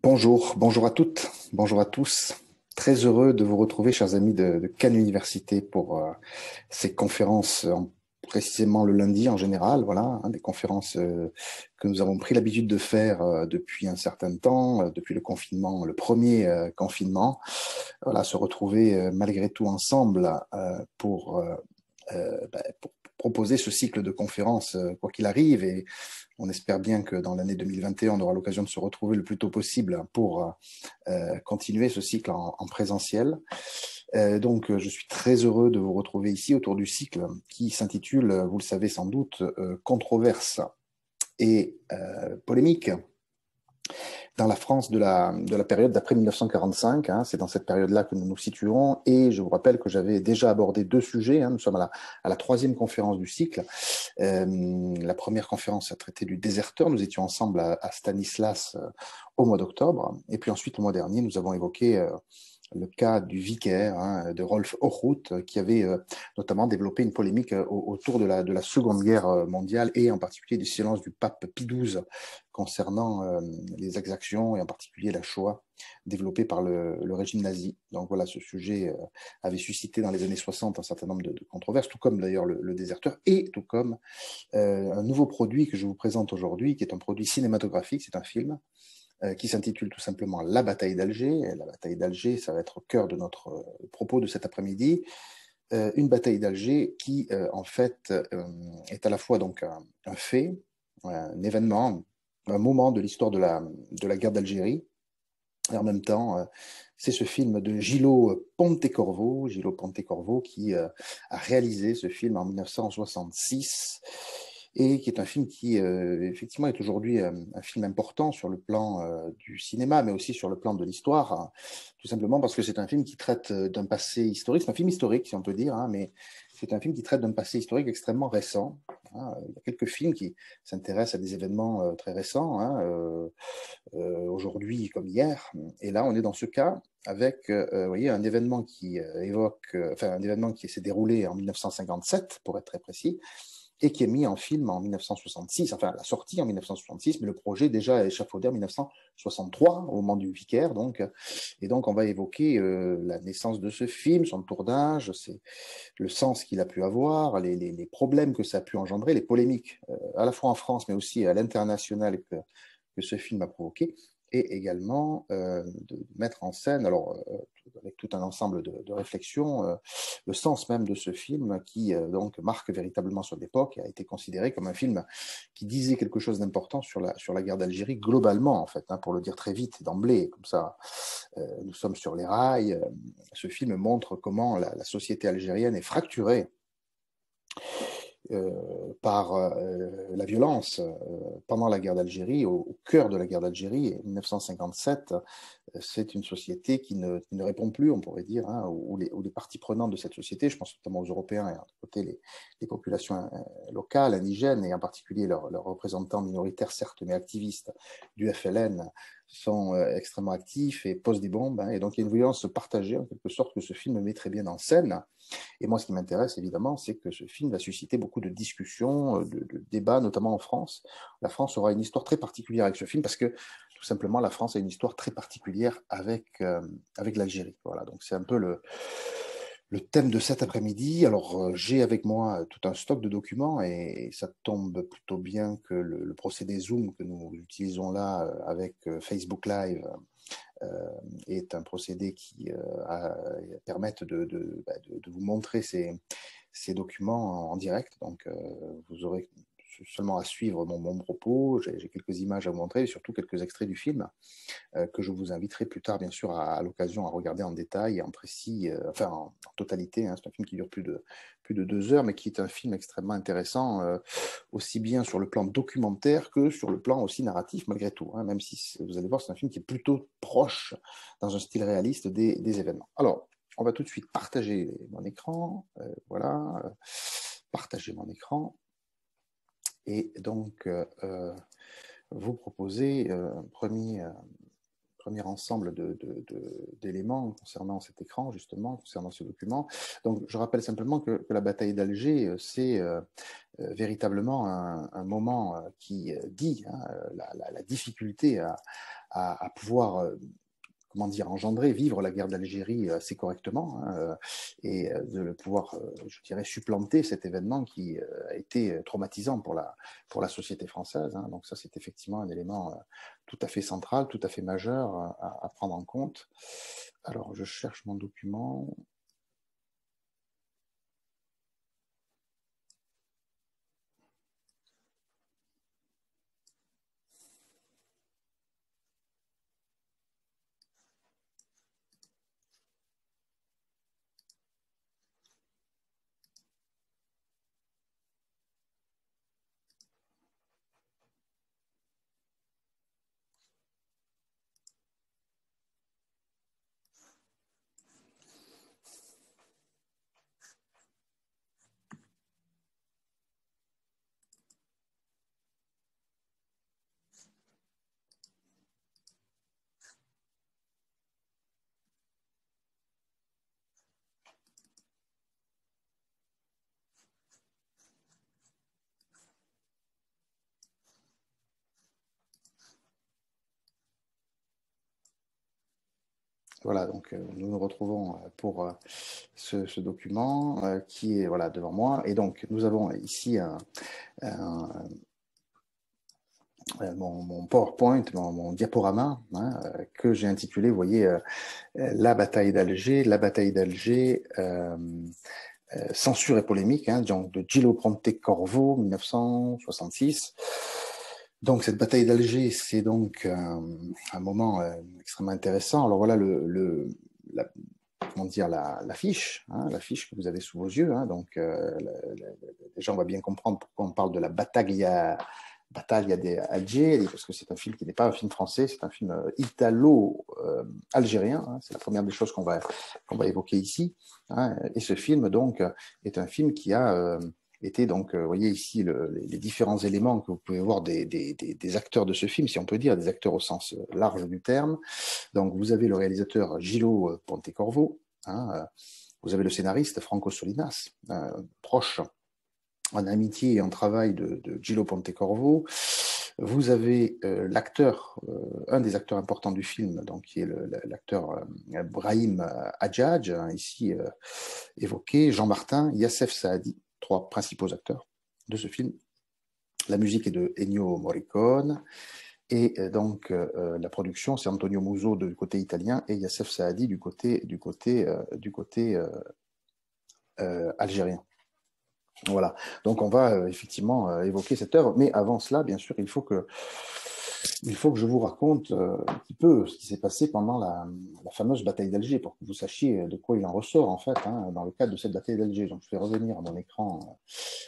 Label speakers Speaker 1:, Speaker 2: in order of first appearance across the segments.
Speaker 1: Bonjour à toutes, bonjour à tous. Très heureux de vous retrouver, chers amis de Cannes Université, pour ces conférences, précisément le lundi en général, voilà, des conférences que nous avons pris l'habitude de faire depuis un certain temps, depuis le confinement, le premier confinement. Voilà, se retrouver malgré tout ensemble pour proposer ce cycle de conférences, quoi qu'il arrive, et on espère bien que dans l'année 2021, on aura l'occasion de se retrouver le plus tôt possible pour continuer ce cycle en présentiel. Donc, je suis très heureux de vous retrouver ici autour du cycle qui s'intitule, vous le savez sans doute, Controverse et polémique dans la France de la période d'après 1945. Hein, c'est dans cette période-là que nous nous situons. Et je vous rappelle que j'avais déjà abordé deux sujets. Hein, nous sommes à la troisième conférence du cycle. La première conférence a traité du déserteur. Nous étions ensemble à Stanislas au mois d'octobre. Et puis ensuite, le mois dernier, nous avons évoqué le cas du vicaire, hein, de Rolf Hochhuth, qui avait notamment développé une polémique autour de la Seconde Guerre mondiale et en particulier du silence du pape Pie XII concernant les exactions et en particulier la Shoah développée par le régime nazi. Donc voilà, ce sujet avait suscité dans les années 60 un certain nombre de controverses, tout comme d'ailleurs le déserteur et tout comme un nouveau produit que je vous présente aujourd'hui, qui est un produit cinématographique, c'est un film qui s'intitule tout simplement La bataille d'Alger. La bataille d'Alger, ça va être au cœur de notre propos de cet après-midi. Une bataille d'Alger qui, en fait, est à la fois donc un fait, un événement, un moment de l'histoire de la guerre d'Algérie. Et en même temps, c'est ce film de Gillo Pontecorvo qui a réalisé ce film en 1966 et qui est un film qui, effectivement, est aujourd'hui un film important sur le plan du cinéma, mais aussi sur le plan de l'histoire, hein, tout simplement parce que c'est un film qui traite d'un passé historique. C'est un film historique, si on peut dire, hein, mais c'est un film qui traite d'un passé historique extrêmement récent. Hein. Il y a quelques films qui s'intéressent à des événements très récents, hein, aujourd'hui comme hier. Et là, on est dans ce cas avec, vous voyez, un événement qui enfin un événement qui s'est déroulé en 1957, pour être très précis, et qui est mis en film en 1966, enfin la sortie en 1966, mais le projet déjà échafaudé en 1963 au moment du Vicaire. Donc, et donc on va évoquer la naissance de ce film, son tournage, c'est le sens qu'il a pu avoir, les problèmes que ça a pu engendrer, les polémiques à la fois en France mais aussi à l'international que ce film a provoqué, et également de mettre en scène, alors avec tout un ensemble de réflexions, le sens même de ce film qui donc marque véritablement son époque et a été considéré comme un film qui disait quelque chose d'important sur la guerre d'Algérie globalement, en fait, hein, pour le dire très vite d'emblée, comme ça, nous sommes sur les rails. Ce film montre comment la société algérienne est fracturée par la violence pendant la guerre d'Algérie, au cœur de la guerre d'Algérie, en 1957, c'est une société qui ne répond plus, on pourrait dire, hein, où les parties prenantes de cette société, je pense notamment aux Européens et à côté les populations locales, indigènes, et en particulier leurs représentants minoritaires, certes, mais activistes du FLN, sont extrêmement actifs et posent des bombes. Hein, et donc il y a une violence partagée, en quelque sorte, que ce film met très bien en scène. Et moi, ce qui m'intéresse, évidemment, c'est que ce film va susciter beaucoup de discussions, de débats, notamment en France. La France aura une histoire très particulière avec ce film parce que, tout simplement, la France a une histoire très particulière avec l'Algérie. Voilà, donc c'est un peu le thème de cet après-midi. Alors, j'ai avec moi tout un stock de documents et ça tombe plutôt bien que le procédé Zoom que nous utilisons là avec Facebook Live est un procédé qui permet de vous montrer ces documents en direct. Donc, vous aurez seulement à suivre mon propos. J'ai quelques images à vous montrer et surtout quelques extraits du film que je vous inviterai plus tard, bien sûr, à l'occasion à regarder en détail et en précis, enfin en totalité. Hein. C'est un film qui dure plus de 2 heures, mais qui est un film extrêmement intéressant, aussi bien sur le plan documentaire que sur le plan aussi narratif, malgré tout. Hein, même si vous allez voir, c'est un film qui est plutôt proche, dans un style réaliste, des événements. Alors, on va tout de suite partager mon écran. Voilà, partager mon écran. Et donc, vous proposer un premier ensemble d'éléments concernant cet écran, justement, concernant ce document. Donc, je rappelle simplement que la bataille d'Alger, c'est véritablement un moment qui dit hein, la difficulté à pouvoir comment dire, engendrer, vivre la guerre d'Algérie assez correctement hein, et de pouvoir, je dirais, supplanter cet événement qui a été traumatisant pour la société française. Hein. Donc ça, c'est effectivement un élément tout à fait central, tout à fait majeur à prendre en compte. Alors, je cherche mon document. Voilà, donc nous nous retrouvons pour ce document qui est voilà, devant moi. Et donc, nous avons ici un, mon PowerPoint, mon diaporama hein, que j'ai intitulé, vous voyez, La bataille d'Alger, censure et polémique, hein, donc de Gillo Pontecorvo, 1966. Donc cette bataille d'Alger, c'est donc un moment extrêmement intéressant. Alors voilà la, comment dire, l'affiche, hein, l'affiche que vous avez sous vos yeux. Hein, donc déjà, on va bien comprendre pourquoi on parle de la Battaglia di Algeri, parce que c'est un film qui n'est pas un film français, c'est un film italo-algérien. Hein, c'est la première des choses qu'on va évoquer ici. Hein, et ce film, donc, est un film qui a été, donc, vous voyez ici les différents éléments que vous pouvez voir des acteurs de ce film, si on peut dire, des acteurs au sens large du terme. Donc, vous avez le réalisateur Gillo Pontecorvo, hein, vous avez le scénariste Franco Solinas, proche en amitié et en travail de Gillo Pontecorvo. Vous avez l'acteur, un des acteurs importants du film, donc qui est l'acteur Brahim Hadjadj, hein, ici évoqué, Jean Martin, Youssef Saadi, trois principaux acteurs de ce film. La musique est de Ennio Morricone. Et donc, la production, c'est Antonio Muso du côté italien et Youssef Saadi du côté algérien. Voilà. Donc, on va effectivement évoquer cette œuvre. Mais avant cela, bien sûr, il faut que je vous raconte un petit peu ce qui s'est passé pendant la fameuse bataille d'Alger pour que vous sachiez de quoi il en ressort, en fait, hein, dans le cadre de cette bataille d'Alger. Donc, je vais revenir à mon écran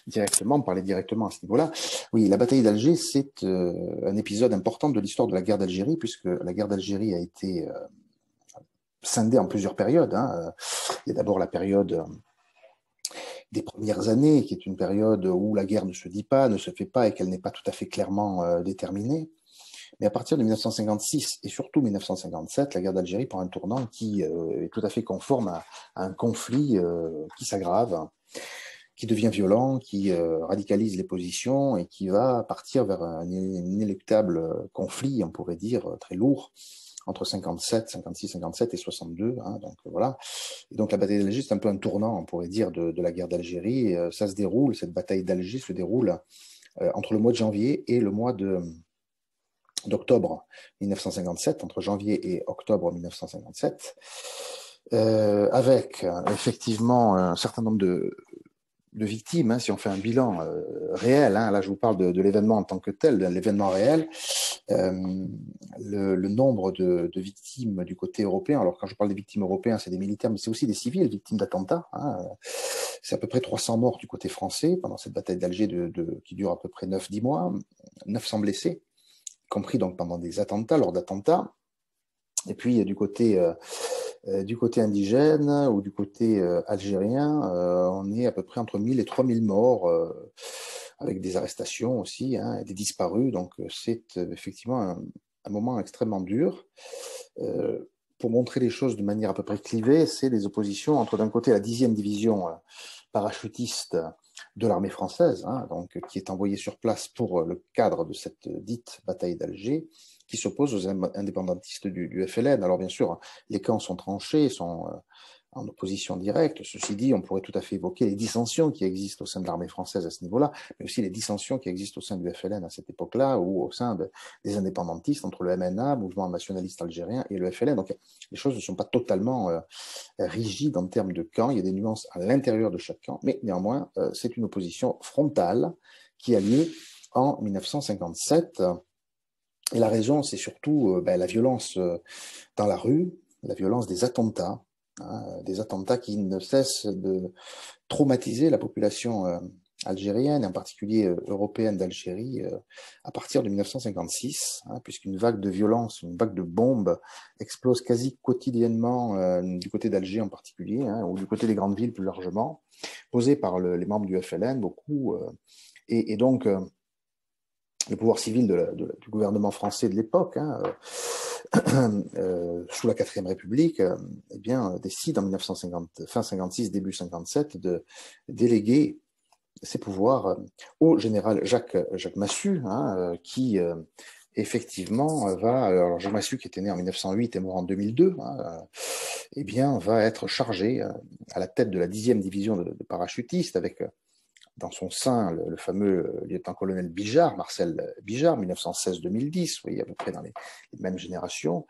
Speaker 1: directement, parler directement à ce niveau-là. Oui, la bataille d'Alger, c'est un épisode important de l'histoire de la guerre d'Algérie, puisque la guerre d'Algérie a été scindée en plusieurs périodes. Hein. Il y a d'abord la période des premières années, qui est une période où la guerre ne se dit pas, ne se fait pas et qu'elle n'est pas tout à fait clairement déterminée. Mais à partir de 1956 et surtout 1957, la guerre d'Algérie prend un tournant qui est tout à fait conforme à un conflit qui s'aggrave, qui devient violent, qui radicalise les positions et qui va partir vers un inéluctable conflit, on pourrait dire, très lourd, entre 57, 56, 57 et 62. Hein, donc voilà. Et donc la bataille d'Alger, c'est un peu un tournant, on pourrait dire, de la guerre d'Algérie. Ça se déroule, cette bataille d'Alger se déroule entre le mois de janvier et le mois d'octobre 1957, entre janvier et octobre 1957, avec effectivement un certain nombre de victimes, hein, si on fait un bilan réel, hein, là je vous parle de l'événement en tant que tel, de l'événement réel, le nombre de victimes du côté européen, alors quand je parle des victimes européennes, c'est des militaires, mais c'est aussi des civils, victimes d'attentats, hein, c'est à peu près 300 morts du côté français pendant cette bataille d'Alger qui dure à peu près 9-10 mois, 900 blessés, y compris donc pendant des attentats, lors d'attentats, et puis du côté indigène ou du côté algérien, on est à peu près entre 1000 et 3000 morts, avec des arrestations aussi, hein, des disparus. Donc c'est effectivement un moment extrêmement dur. Pour montrer les choses de manière à peu près clivée, c'est les oppositions entre d'un côté la 10e division parachutiste de l'armée française, hein, donc, qui est envoyée sur place pour le cadre de cette dite bataille d'Alger, qui s'oppose aux indépendantistes du FLN. Alors bien sûr, les camps sont tranchés, sont en opposition directe. Ceci dit, on pourrait tout à fait évoquer les dissensions qui existent au sein de l'armée française à ce niveau-là, mais aussi les dissensions qui existent au sein du FLN à cette époque-là, ou au sein des indépendantistes entre le MNA, Mouvement nationaliste algérien, et le FLN. Donc les choses ne sont pas totalement rigides en termes de camp. Il y a des nuances à l'intérieur de chaque camp, mais néanmoins, c'est une opposition frontale qui a lieu en 1957. Et la raison, c'est surtout la violence dans la rue, la violence des attentats, hein, des attentats qui ne cessent de traumatiser la population algérienne, en particulier européenne d'Algérie, à partir de 1956, hein, puisqu'une vague de violence, une vague de bombes explose quasi quotidiennement du côté d'Alger en particulier, hein, ou du côté des grandes villes plus largement, posées par les membres du FLN, beaucoup. Et donc, le pouvoir civil du gouvernement français de l'époque, hein, sous la 4e République, eh bien, décide en 1950, fin 56, début 57, de déléguer ses pouvoirs au général Jacques Massu, hein, qui effectivement va, alors Jacques Massu qui était né en 1908 et mort en 2002, hein, eh bien, va être chargé à la tête de la 10e division de parachutistes avec dans son sein le fameux lieutenant-colonel Bijard, Marcel Bijard, 1916-2010, vous voyez, à peu près dans les mêmes générations.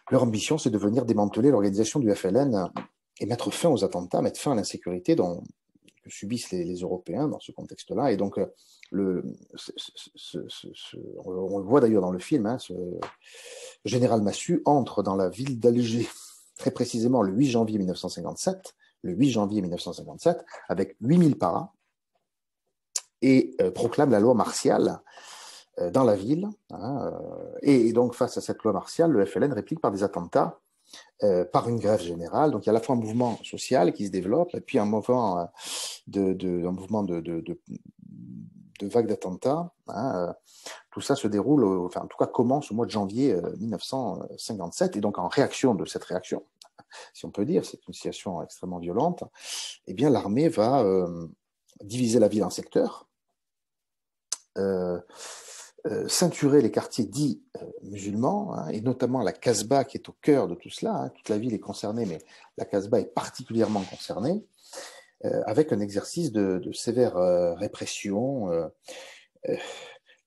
Speaker 1: Leur ambition, c'est de venir démanteler l'organisation du FLN et mettre fin aux attentats, mettre fin à l'insécurité que subissent les Européens dans ce contexte-là. Et donc, on le voit d'ailleurs dans le film, hein, ce général Massu entre dans la ville d'Alger, très précisément le 8 janvier 1957, avec 8000 paras, et proclame la loi martiale dans la ville. Hein, et donc, face à cette loi martiale, le FLN réplique par des attentats, par une grève générale. Donc, il y a à la fois un mouvement social qui se développe, et puis un mouvement de vagues d'attentats. Hein, tout ça se déroule, enfin, en tout cas, commence au mois de janvier 1957. Et donc, en réaction de cette réaction, si on peut dire, c'est une situation extrêmement violente, eh bien, l'armée va diviser la ville en secteurs, ceinturer les quartiers dits musulmans, hein, et notamment la Casbah qui est au cœur de tout cela. Hein. Toute la ville est concernée, mais la Casbah est particulièrement concernée, avec un exercice de sévère répression.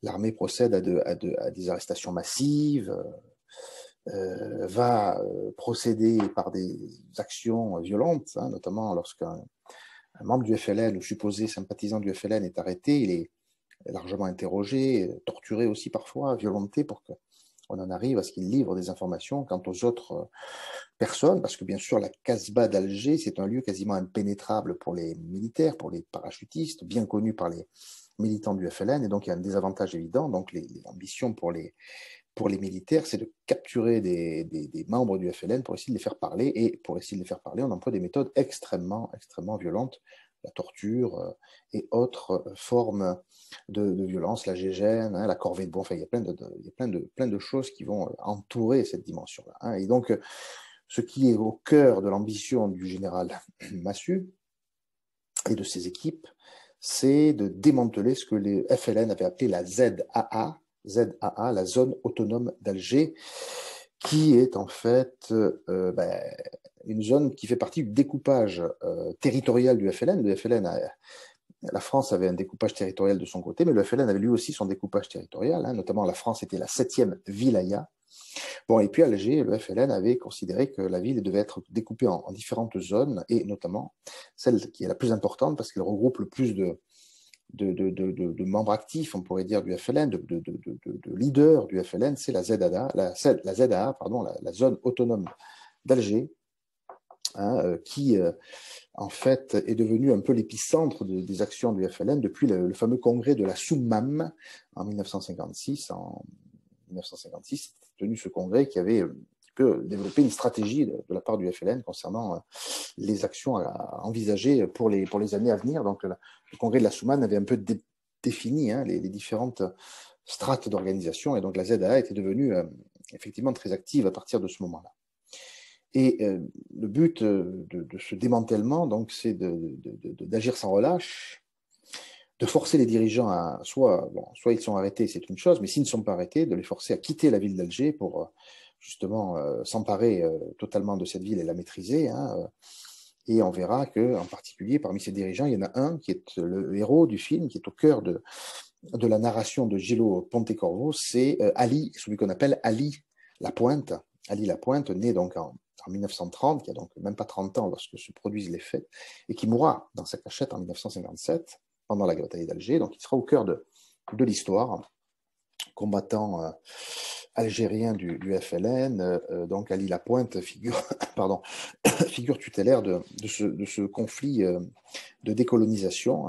Speaker 1: L'armée procède à des arrestations massives, va procéder par des actions violentes, hein, notamment lorsqu'un membre du FLN ou supposé sympathisant du FLN est arrêté, il est largement interrogé, torturé aussi parfois, violenté pour qu'on en arrive à ce qu'il livre des informations quant aux autres personnes, parce que bien sûr la Casbah d'Alger, c'est un lieu quasiment impénétrable pour les militaires, pour les parachutistes, bien connu par les militants du FLN, et donc il y a un désavantage évident. Donc l'ambition pour les militaires, c'est de capturer des membres du FLN pour essayer de les faire parler, et pour essayer de les faire parler, on emploie des méthodes extrêmement violentes, la torture et autres formes de violence, la gégène, hein, la corvée de bois, enfin, il y a plein de choses qui vont entourer cette dimension-là. Hein. Et donc, ce qui est au cœur de l'ambition du général Massu et de ses équipes, c'est de démanteler ce que les FLN avaient appelé la ZAA, la zone autonome d'Alger, qui est en fait une zone qui fait partie du découpage territorial du FLN. La France avait un découpage territorial de son côté, mais le FLN avait lui aussi son découpage territorial, hein, notamment la France était la 7e wilaya. Bon, et puis Alger, le FLN avait considéré que la ville devait être découpée en différentes zones, et notamment celle qui est la plus importante parce qu'elle regroupe le plus de membres actifs, on pourrait dire, du FLN, de leaders du FLN, c'est la ZAA, la zone autonome d'Alger, hein, qui en fait est devenue un peu l'épicentre des actions du FLN depuis le fameux congrès de la Soummam en 1956. En 1956, tenu ce congrès qui avait développé une stratégie de la part du FLN concernant les actions à envisager pour les années à venir. Donc, le congrès de la Soummam avait un peu défini, hein, les différentes strate d'organisation, et donc la ZAA était devenue effectivement très active à partir de ce moment-là. Et le but de ce démantèlement, donc, c'est d'agir sans relâche, de forcer les dirigeants à soit ils sont arrêtés, c'est une chose, mais s'ils ne sont pas arrêtés, de les forcer à quitter la ville d'Alger pour justement s'emparer totalement de cette ville et la maîtriser. Et on verra que, en particulier, parmi ces dirigeants, il y en a un qui est le héros du film, qui est au cœur de la narration de Gillo Pontecorvo, c'est Ali, celui qu'on appelle Ali Lapointe. Ali Lapointe, né donc en 1930, qui a donc même pas 30 ans lorsque se produisent les faits, et qui mourra dans sa cachette en 1957, pendant la bataille d'Alger. Donc il sera au cœur de l'histoire, combattant algérien du FLN, donc Ali Lapointe, figure, pardon, figure tutélaire de ce conflit de décolonisation.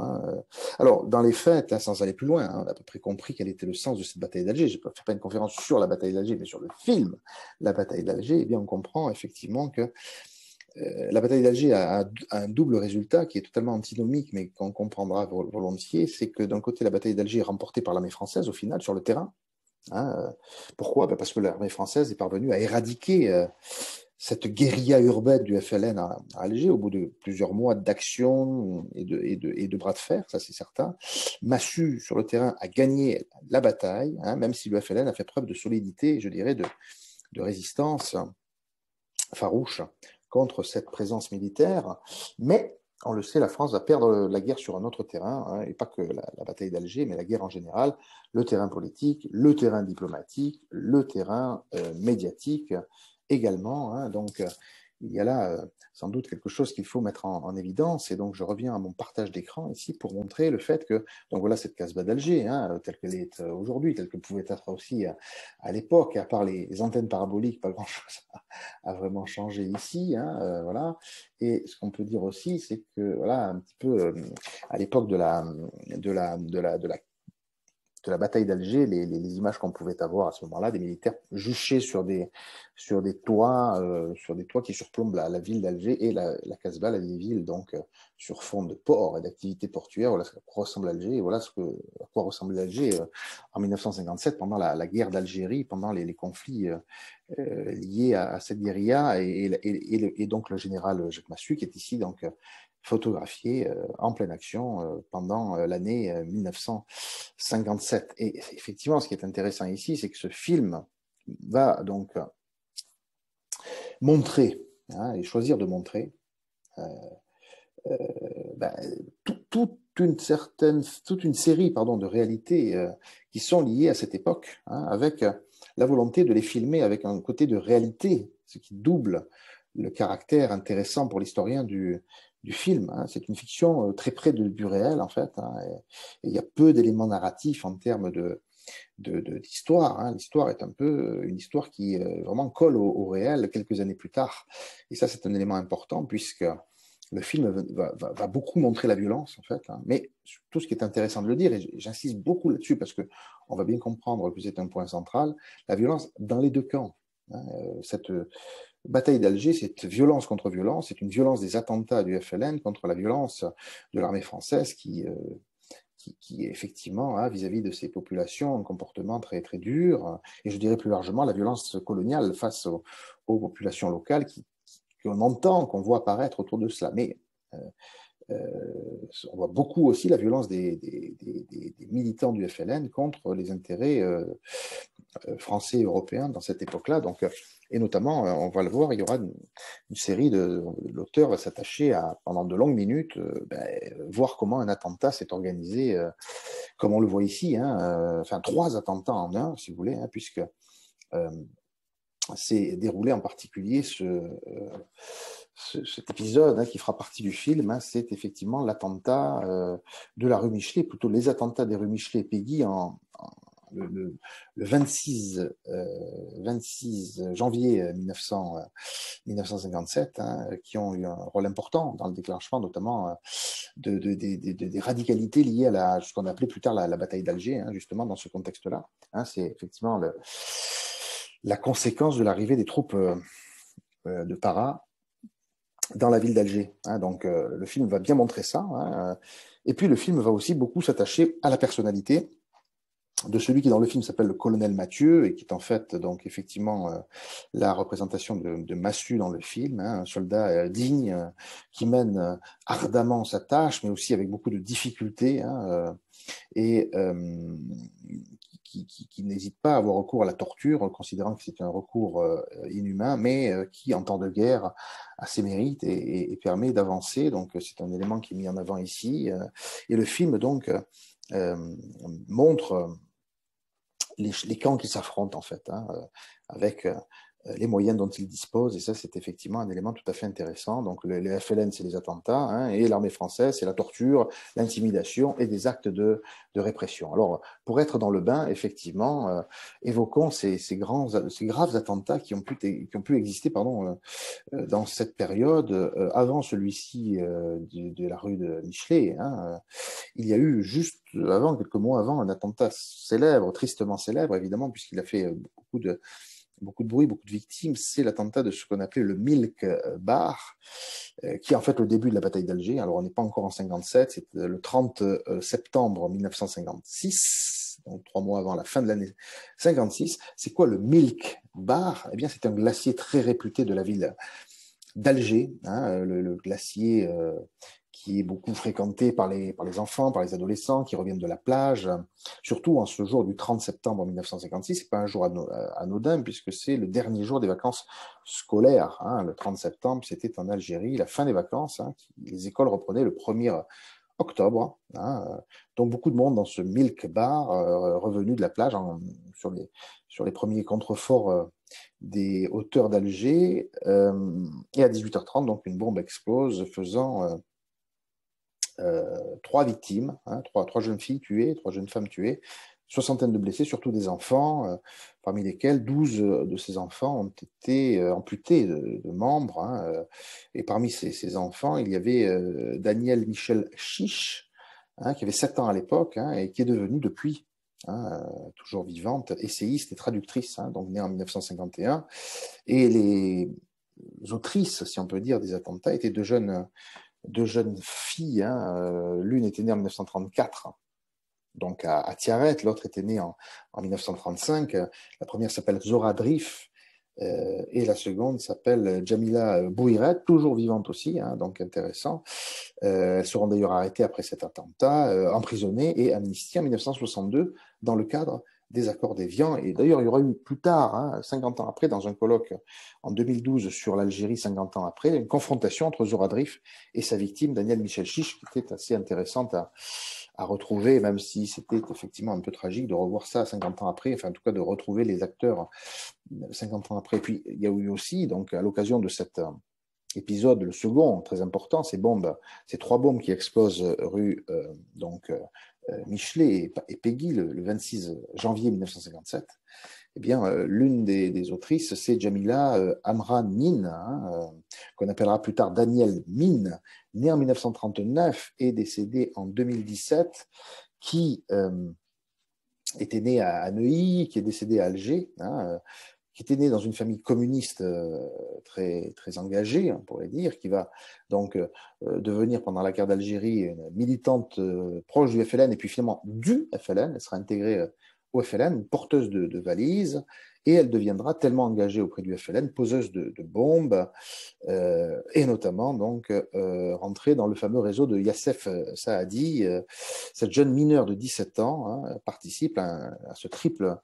Speaker 1: Alors, dans les faits, sans aller plus loin, on a à peu près compris quel était le sens de cette bataille d'Alger. Je ne vais pas une conférence sur la bataille d'Alger, mais sur le film La bataille d'Alger, eh bien, on comprend effectivement que la bataille d'Alger a un double résultat qui est totalement antinomique, mais qu'on comprendra volontiers. C'est que d'un côté, la bataille d'Alger est remportée par l'armée française, au final, sur le terrain. Pourquoi ? Parce que l'armée française est parvenue à éradiquer cette guérilla urbaine du FLN à Alger, au bout de plusieurs mois d'action et de bras de fer, ça c'est certain. Massu, sur le terrain, a gagné la bataille, même si le FLN a fait preuve de solidité, je dirais, de résistance farouche contre cette présence militaire. Mais, on le sait, la France va perdre la guerre sur un autre terrain, et pas que la bataille d'Alger, mais la guerre en général, le terrain politique, le terrain diplomatique, le terrain médiatique également. Donc, il y a là sans doute quelque chose qu'il faut mettre en évidence. Et donc, je reviens à mon partage d'écran ici pour montrer le fait que, donc voilà cette Casbah d'Alger, telle qu'elle est aujourd'hui, telle qu'elle pouvait être aussi à l'époque, à part les antennes paraboliques, pas grand-chose a vraiment changé ici. Voilà. Et ce qu'on peut dire aussi, c'est que, voilà, un petit peu à l'époque de la bataille d'Alger, les images qu'on pouvait avoir à ce moment-là, des militaires juchés sur des toits qui surplombent la ville d'Alger et la Casbah, la vieille ville, donc sur fond de port et d'activités portuaires. Voilà à quoi ressemble Alger, et voilà à quoi ressemblait Alger en 1957 pendant la guerre d'Algérie, pendant les conflits liés à cette guérilla, et donc le général Jacques Massu qui est ici donc photographié en pleine action pendant l'année 1957. Et effectivement, ce qui est intéressant ici, c'est que ce film va donc montrer, et choisir de montrer, toute une série de réalités qui sont liées à cette époque, avec la volonté de les filmer avec un côté de réalité, ce qui double le caractère intéressant pour l'historien du film. C'est une fiction très près du réel, en fait, et il y a peu d'éléments narratifs en termes d'histoire. L'histoire est un peu une histoire qui vraiment colle au réel quelques années plus tard. Et ça, c'est un élément important, puisque le film va beaucoup montrer la violence, en fait, mais tout ce qui est intéressant de le dire, et j'insiste beaucoup là-dessus, parce qu'on va bien comprendre que c'est un point central, la violence dans les deux camps. Cette bataille d'Alger, c'est violence contre violence, c'est une violence des attentats du FLN contre la violence de l'armée française qui effectivement a vis-à-vis de ces populations un comportement très très dur, et je dirais plus largement la violence coloniale face aux populations locales qu'on entend, qu'on voit apparaître autour de cela. Mais on voit beaucoup aussi la violence des militants du FLN contre les intérêts français et européens dans cette époque-là. Donc, et notamment, on va le voir, il y aura une série l'auteur va s'attacher à, pendant de longues minutes, voir comment un attentat s'est organisé, comme on le voit ici, enfin 3 attentats en un, si vous voulez, puisque s'est déroulé en particulier cet épisode qui fera partie du film, c'est effectivement l'attentat de la rue Michelet, plutôt les attentats des rues Michelet et Péguy le 26 janvier 1957, qui ont eu un rôle important dans le déclenchement notamment des radicalités liées à ce qu'on appelait plus tard la bataille d'Alger, justement dans ce contexte-là. C'est effectivement la conséquence de l'arrivée des troupes de para dans la ville d'Alger. Donc le film va bien montrer ça. Et puis le film va aussi beaucoup s'attacher à la personnalité de celui qui dans le film s'appelle le colonel Mathieu et qui est en fait donc effectivement la représentation de Massu dans le film, hein, un soldat digne qui mène ardemment sa tâche, mais aussi avec beaucoup de difficultés, hein, et qui n'hésite pas à avoir recours à la torture, considérant que c'est un recours inhumain, mais qui, en temps de guerre, a ses mérites et permet d'avancer. Donc, c'est un élément qui est mis en avant ici. Et le film, donc, montre les camps qui s'affrontent, en fait, hein, avec les moyens dont ils disposent, et ça, c'est effectivement un élément tout à fait intéressant. Donc, les FLN, c'est les attentats, hein, et l'armée française, c'est la torture, l'intimidation et des actes de répression. Alors, pour être dans le bain, effectivement, évoquons ces graves attentats qui ont pu exister, pardon, dans cette période, avant celui-ci de la rue de Michelet, hein, il y a eu juste avant, quelques mois avant, un attentat célèbre, tristement célèbre, évidemment, puisqu'il a fait beaucoup de bruit, beaucoup de victimes. C'est l'attentat de ce qu'on appelait le Milk Bar, qui est en fait le début de la bataille d'Alger. Alors, on n'est pas encore en 57, c'est le 30 septembre 1956, donc 3 mois avant la fin de l'année 56. C'est quoi le Milk Bar? Eh bien, c'est un glacier très réputé de la ville d'Alger, hein, le glacier qui est beaucoup fréquenté par les enfants, par les adolescents qui reviennent de la plage, surtout en ce jour du 30 septembre 1956. C'est pas un jour anodin puisque c'est le dernier jour des vacances scolaires, hein. Le 30 septembre, c'était en Algérie, la fin des vacances, hein, les écoles reprenaient le 1er octobre, hein, donc beaucoup de monde dans ce milk bar revenu de la plage sur les premiers contreforts des hauteurs d'Alger, et à 18h30, donc une bombe explose faisant 3 victimes, hein, 3 jeunes filles tuées, 3 jeunes femmes tuées, soixantaine de blessés, surtout des enfants, parmi lesquels 12 de ces enfants ont été amputés de membres, hein, et parmi ces enfants, il y avait Daniel Michel Chiche, hein, qui avait 7 ans à l'époque, hein, et qui est devenue depuis, hein, toujours vivante, essayiste et traductrice, hein, donc née en 1951. Et les autrices, si on peut dire, des attentats étaient deux jeunes filles, hein. L'une était née en 1934, donc à Tiaret, l'autre était née en 1935. La première s'appelle Zora Drif, et la seconde s'appelle Jamila Bouhiret, toujours vivante aussi, hein, donc intéressant. Elles seront d'ailleurs arrêtées après cet attentat, emprisonnées et amnistiées en 1962 dans le cadre des accords d'Évian. Et d'ailleurs, il y aura eu plus tard, hein, 50 ans après, dans un colloque en 2012 sur l'Algérie, 50 ans après, une confrontation entre Zora Drif et sa victime, Daniel Michel Chiche, qui était assez intéressante à retrouver, même si c'était effectivement un peu tragique de revoir ça 50 ans après, enfin en tout cas de retrouver les acteurs 50 ans après. Et puis il y a eu aussi, donc à l'occasion de cet épisode, le second, très important, ces 3 bombes qui explosent rue Michelet et Péguy le 26 janvier 1957, eh bien, l'une des autrices, c'est Jamila Amran Min, hein, qu'on appellera plus tard Daniel Min, née en 1939 et décédée en 2017, qui était née à Neuilly, qui est décédée à Alger, hein, qui était née dans une famille communiste très, très engagée, on pourrait dire, qui va donc devenir pendant la guerre d'Algérie une militante proche du FLN et puis finalement du FLN. Elle sera intégrée au FLN, une porteuse de valises, et elle deviendra tellement engagée auprès du FLN, poseuse de bombes, et notamment donc rentrer dans le fameux réseau de Yassef Saadi. Cette jeune mineure de 17 ans, hein, participe à ce triple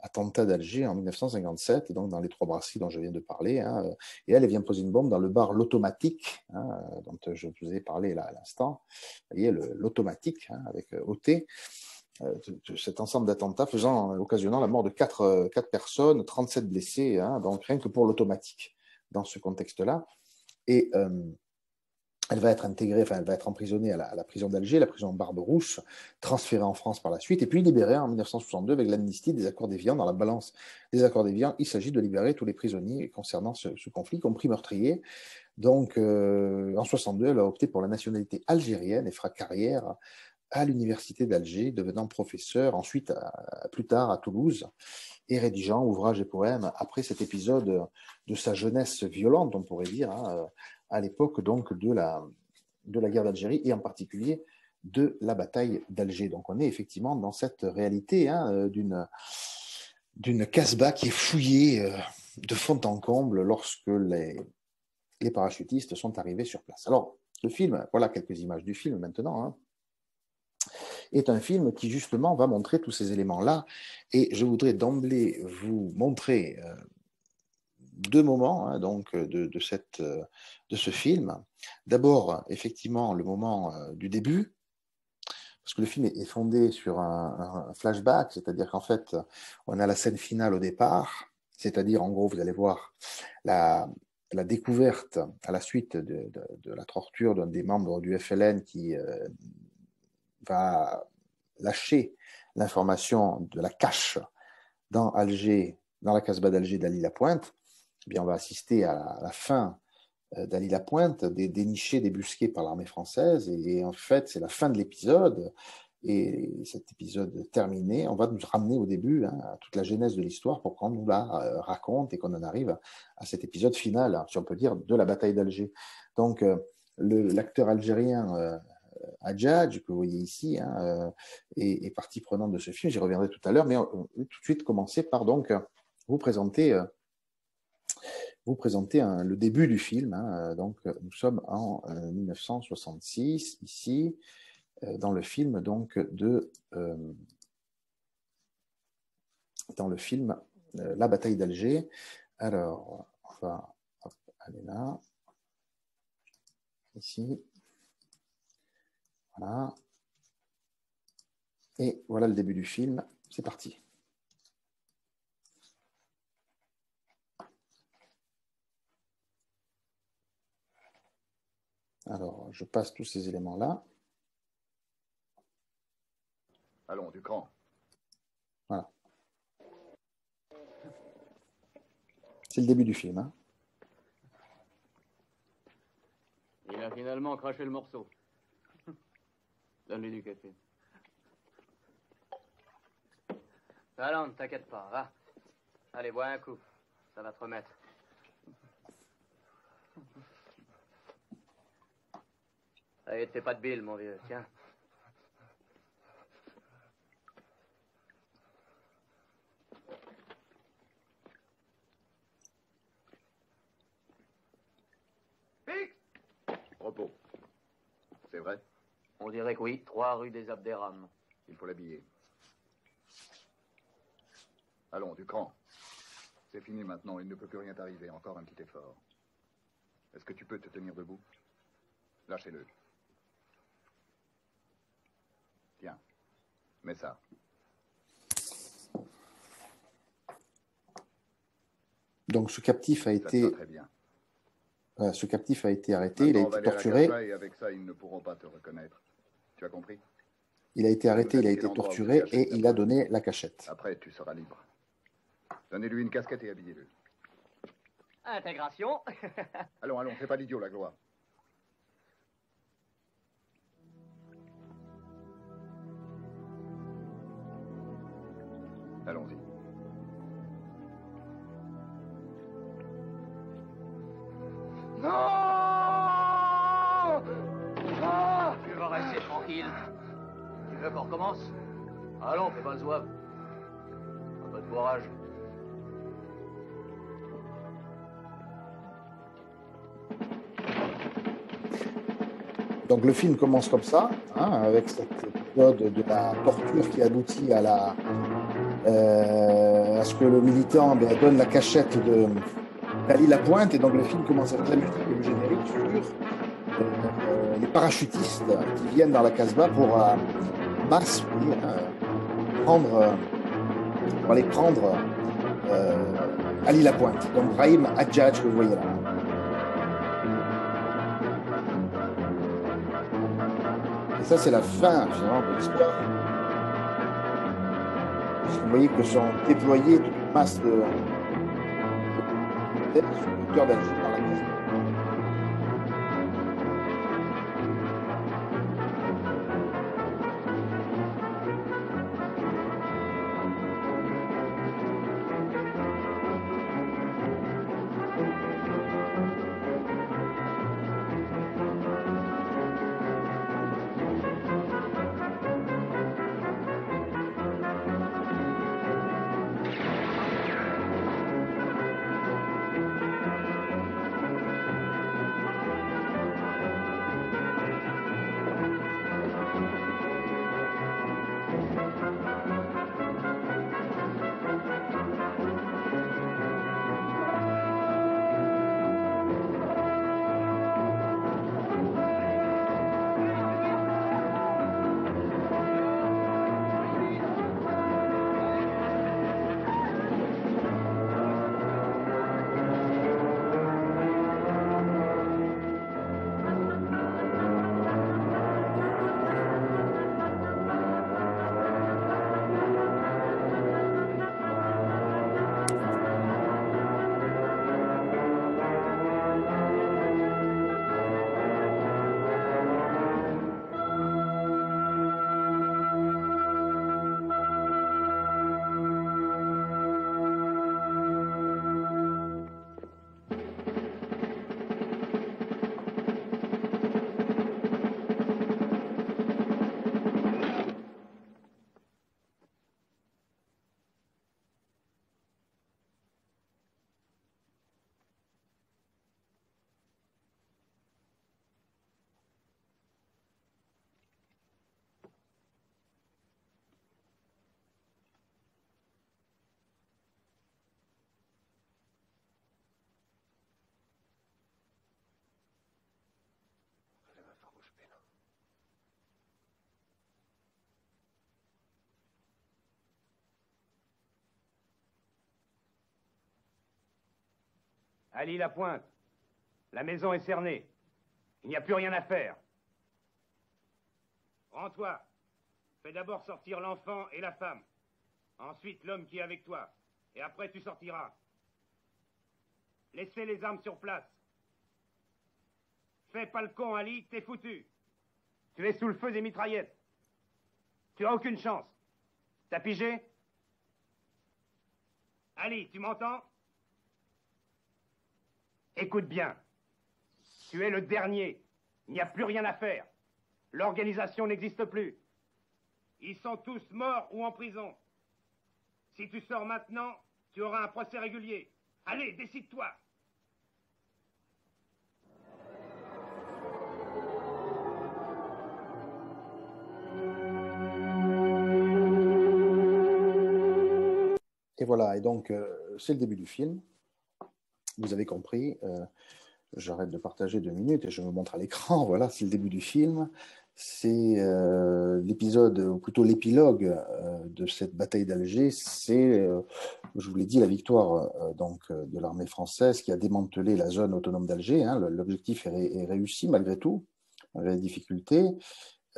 Speaker 1: attentat d'Alger en 1957, et donc dans les 3 brasseries dont je viens de parler, hein, et elle vient poser une bombe dans le bar L'Automatique, hein, dont je vous ai parlé là à l'instant. Vous voyez, l'Automatique, hein, avec OT, cet ensemble d'attentats occasionnant la mort de 4 personnes, 37 blessés, hein, donc rien que pour l'Automatique, dans ce contexte-là. Et elle va être emprisonnée à la prison d'Alger, la prison Barberousse, transférée en France par la suite, et puis libérée en 1962 avec l'amnistie des accords d'Évian. Dans la balance des accords d'Évian, il s'agit de libérer tous les prisonniers concernant ce conflit, y compris meurtriers. Donc, en 62, elle a opté pour la nationalité algérienne et fera carrière à l'université d'Alger, devenant professeur, ensuite, plus tard, à Toulouse, et rédigeant ouvrages et poèmes après cet épisode de sa jeunesse violente, on pourrait dire, hein, à l'époque donc de la guerre d'Algérie, et en particulier de la bataille d'Alger. Donc on est effectivement dans cette réalité hein, d'une Casbah qui est fouillée de fond en comble lorsque les parachutistes sont arrivés sur place. Alors, le film, voilà quelques images du film maintenant, hein, est un film qui justement va montrer tous ces éléments-là. Et je voudrais d'emblée vous montrer deux moments hein, donc, de ce film. D'abord, effectivement, le moment du début, parce que le film est fondé sur un flashback, c'est-à-dire qu'en fait, on a la scène finale au départ, c'est-à-dire, en gros, vous allez voir la découverte à la suite de la torture d'un des membres du FLN qui va lâcher l'information de la cache dans Alger, dans la Casbah d'Alger d'Ali Lapointe. Eh bien, on va assister à la fin d'Ali Lapointe, déniché, débusqué par l'armée française. Et en fait, c'est la fin de l'épisode. Et cet épisode terminé, on va nous ramener au début hein, à toute la genèse de l'histoire pour qu'on nous la raconte et qu'on en arrive à cet épisode final, si on peut dire, de la bataille d'Alger. Donc, l'acteur algérien Hadjadj, que vous voyez ici, hein, est partie prenante de ce film. J'y reviendrai tout à l'heure, mais tout de suite commencer par donc vous présenter le début du film. Hein. Donc, nous sommes en 1966 ici, dans le film donc dans le film La bataille d'Alger. Alors, on va aller là, ici, voilà, et voilà le début du film. C'est parti. Alors, je passe tous ces éléments-là.
Speaker 2: Allons, du cran.
Speaker 1: Voilà. C'est le début du film. Hein.
Speaker 3: Il a finalement craché le morceau. Donne-lui du café. Allons, ne t'inquiète pas, va. Allez, bois un coup. Ça va te remettre. Allez, te fais pas de bile, mon vieux, tiens.
Speaker 2: Repos. C'est vrai?
Speaker 3: On dirait que oui, 3 rue des Abderrahmans.
Speaker 2: Il faut l'habiller. Allons, du cran. C'est fini maintenant, il ne peut plus rien t'arriver. Encore un petit effort. Est-ce que tu peux te tenir debout? Lâchez-le. Tiens, mets ça.
Speaker 1: Donc ce captif a été...
Speaker 2: très bien.
Speaker 1: Ce captif a été arrêté, il a été torturé.
Speaker 2: Et avec ça, ils ne pourront pas te reconnaître. Tu as compris?
Speaker 1: Il a été arrêté, il a été torturé et il a donné la cachette.
Speaker 2: Après, tu seras libre. Donnez-lui une casquette et habillez-le.
Speaker 3: Intégration.
Speaker 2: Allons, allons, fais pas l'idiot, la gloire. Allons-y.
Speaker 3: Non! Ah! Tu vas rester tranquille. Tu veux qu'on recommence? Allons, fais pas le zouave. Un peu de courage.
Speaker 1: Donc le film commence comme ça, hein, avec cette épisode de la torture qui aboutit à ce que le militant donne la cachette d'Ali Lapointe. Et donc le film commence avec la musique et le générique sur les parachutistes qui viennent dans la Casbah pour aller prendre Ali Lapointe. Donc Brahim Hadjadj, que vous voyez là. Et ça, c'est la fin, finalement, de l'histoire. Vous voyez que sont déployés toute une masse de têtes sur le cœur d'Alger dans la Casbah.
Speaker 4: Ali Lapointe, la maison est cernée. Il n'y a plus rien à faire. Rends-toi. Fais d'abord sortir l'enfant et la femme. Ensuite, l'homme qui est avec toi. Et après, tu sortiras. Laissez les armes sur place. Fais pas le con, Ali, t'es foutu. Tu es sous le feu des mitraillettes. Tu as aucune chance. T'as pigé? Ali, tu m'entends? Écoute bien. Tu es le dernier. Il n'y a plus rien à faire. L'organisation n'existe plus. Ils sont tous morts ou en prison. Si tu sors maintenant, tu auras un procès régulier. Allez, décide-toi.
Speaker 1: Et voilà, et donc c'est le début du film. Vous avez compris. J'arrête de partager 2 minutes et je me montre à l'écran. Voilà, c'est le début du film. C'est l'épisode, ou plutôt l'épilogue de cette bataille d'Alger. C'est, je vous l'ai dit, la victoire de l'armée française qui a démantelé la zone autonome d'Alger. Hein. L'objectif est réussi malgré tout, malgré les difficultés.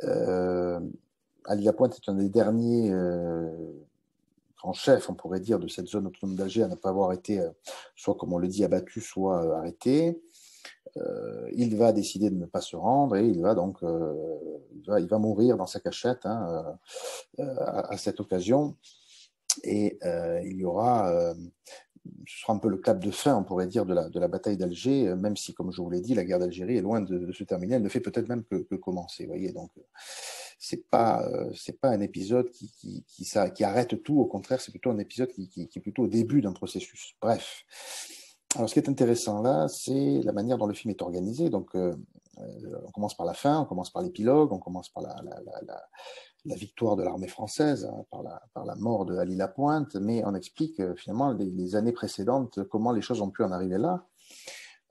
Speaker 1: Ali Lapointe est un des derniers grands chefs, on pourrait dire, de cette zone autonome d'Alger à ne pas avoir été, soit comme on le dit, abattu, soit arrêté. Il va décider de ne pas se rendre et il va donc il va mourir dans sa cachette à cette occasion. Et il y aura, ce sera un peu le clap de fin, on pourrait dire, de la bataille d'Alger, même si, comme je vous l'ai dit, la guerre d'Algérie est loin de se terminer. Elle ne fait peut-être même que commencer. Vous voyez, donc c'est pas un épisode qui arrête tout. Au contraire, c'est plutôt un épisode qui est plutôt au début d'un processus. Bref. Alors, ce qui est intéressant là, c'est la manière dont le film est organisé. Donc, on commence par la fin, on commence par l'épilogue, on commence par la victoire de l'armée française, hein, par la mort de Ali Lapointe, mais on explique finalement les années précédentes, comment les choses ont pu en arriver là,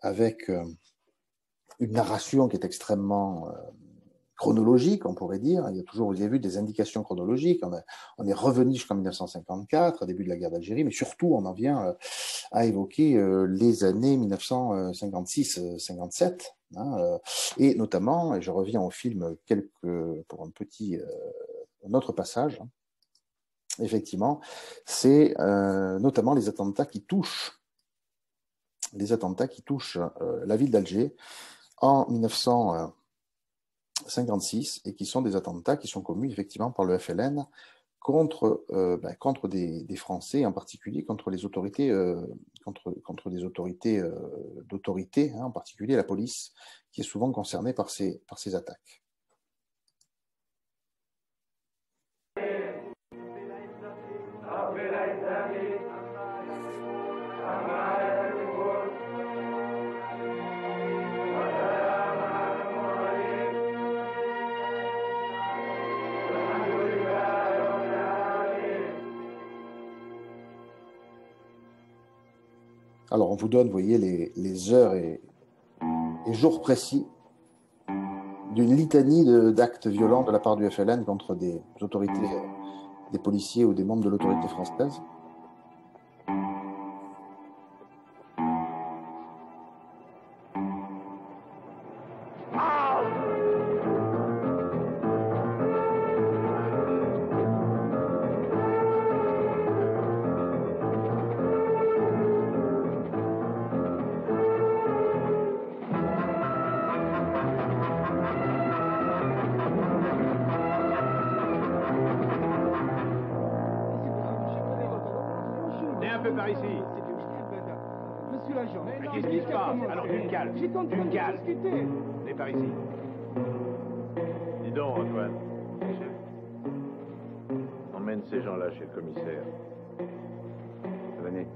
Speaker 1: avec une narration qui est extrêmement chronologique, on pourrait dire. Il y a toujours, vous avez vu, des indications chronologiques. On est revenu jusqu'en 1954, au début de la guerre d'Algérie, mais surtout, on en vient à évoquer les années 1956-57, hein, et notamment, et je reviens au film pour un autre passage, hein, effectivement, c'est notamment les attentats qui touchent la ville d'Alger en 1956 et qui sont des attentats qui sont commis effectivement par le FLN contre des Français, en particulier contre les autorités, d'autorité, hein, en particulier la police, qui est souvent concernée par ces attaques. Alors, on vous donne, vous voyez, les heures et jours précis d'une litanie d'actes violents de la part du FLN contre des autorités, des policiers ou des membres de l'autorité française.
Speaker 4: Par ici.
Speaker 5: Monsieur l'agent,
Speaker 4: mais qu'est-ce qui se passe? Alors du calme.
Speaker 5: J'étais en train de discuter.
Speaker 4: Venez par ici.
Speaker 6: Dis donc, Antoine. Emmène ces gens-là chez le commissaire.
Speaker 4: Venez.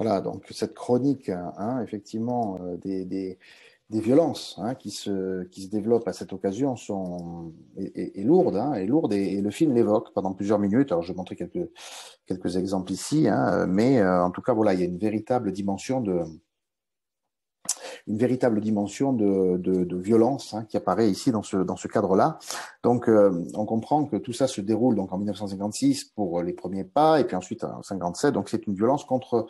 Speaker 1: Voilà, donc cette chronique, hein, effectivement, des violences qui se développent à cette occasion est lourde, et le film l'évoque pendant plusieurs minutes. Alors, je vais montrer quelques exemples ici, mais en tout cas, voilà, il y a une véritable dimension de violence qui apparaît ici dans ce cadre-là. Donc, on comprend que tout ça se déroule donc en 1956 pour les premiers pas, et puis ensuite en 57. Donc, c'est une violence contre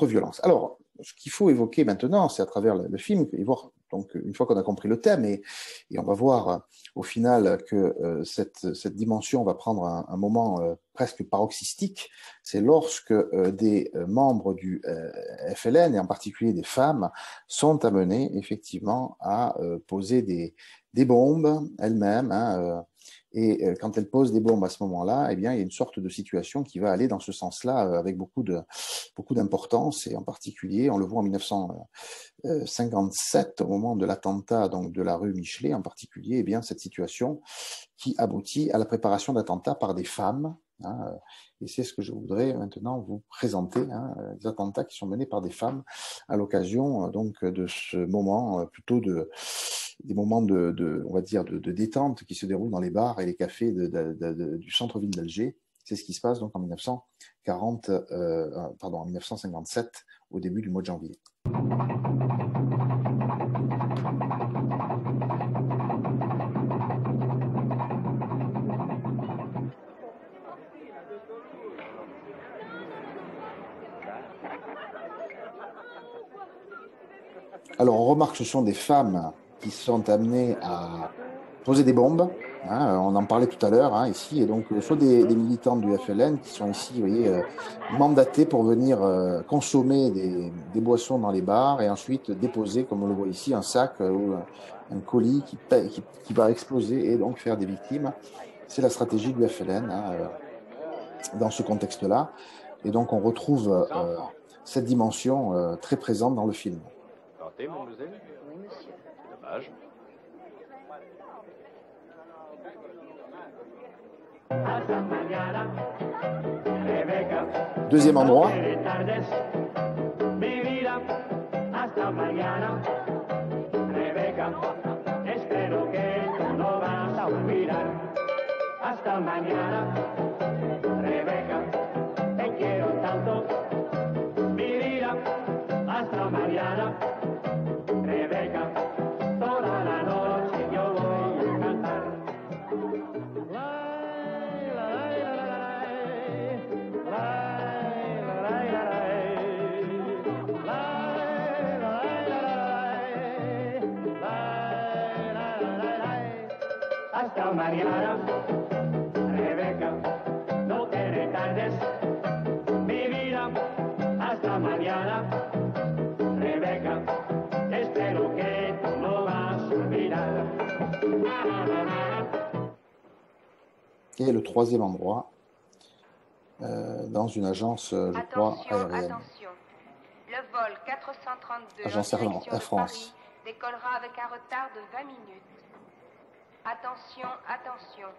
Speaker 1: violence. Alors, ce qu'il faut évoquer maintenant, c'est à travers le film, et voir, donc, une fois qu'on a compris le thème, et on va voir au final que cette dimension va prendre un moment presque paroxystique, c'est lorsque des membres du FLN, et en particulier des femmes, sont amenées effectivement à poser des bombes elles-mêmes, et quand elles posent des bombes à ce moment-là, eh bien, il y a une sorte de situation qui va aller dans ce sens-là avec beaucoup d'importance, et en particulier, on le voit en 1957, au moment de l'attentat donc de la rue Michelet, en particulier, eh bien, cette situation qui aboutit à la préparation d'attentats par des femmes, et c'est ce que je voudrais maintenant vous présenter, des attentats qui sont menés par des femmes à l'occasion donc de ce moment plutôt des moments on va dire de détente qui se déroulent dans les bars et les cafés du centre-ville d'Alger. C'est ce qui se passe donc en 1957, au début du mois de janvier. Alors, on remarque que ce sont des femmes qui sont amenées à poser des bombes. On en parlait tout à l'heure ici, et donc soit des militants du FLN qui sont ici, vous voyez, mandatés pour venir consommer des boissons dans les bars et ensuite déposer, comme on le voit ici, un sac ou un colis qui va exploser et donc faire des victimes. C'est la stratégie du FLN dans ce contexte-là, et donc on retrouve cette dimension très présente dans le film.
Speaker 6: Partez, mademoiselle?
Speaker 7: Oui, monsieur.
Speaker 6: C'est dommage.
Speaker 1: Deuxième endroit.
Speaker 8: Mañana, Rebeca, no te tardes, mi vida, hasta mañana, Rebeca, espero que tú no vas a olvidar.
Speaker 1: Et le troisième endroit, dans une agence, je crois, aérienne.
Speaker 7: Attention, le vol 432
Speaker 1: Agence
Speaker 7: en direction
Speaker 1: Air
Speaker 7: de
Speaker 1: France.
Speaker 7: Paris décollera avec un retard de 20 minutes. Attention, attention.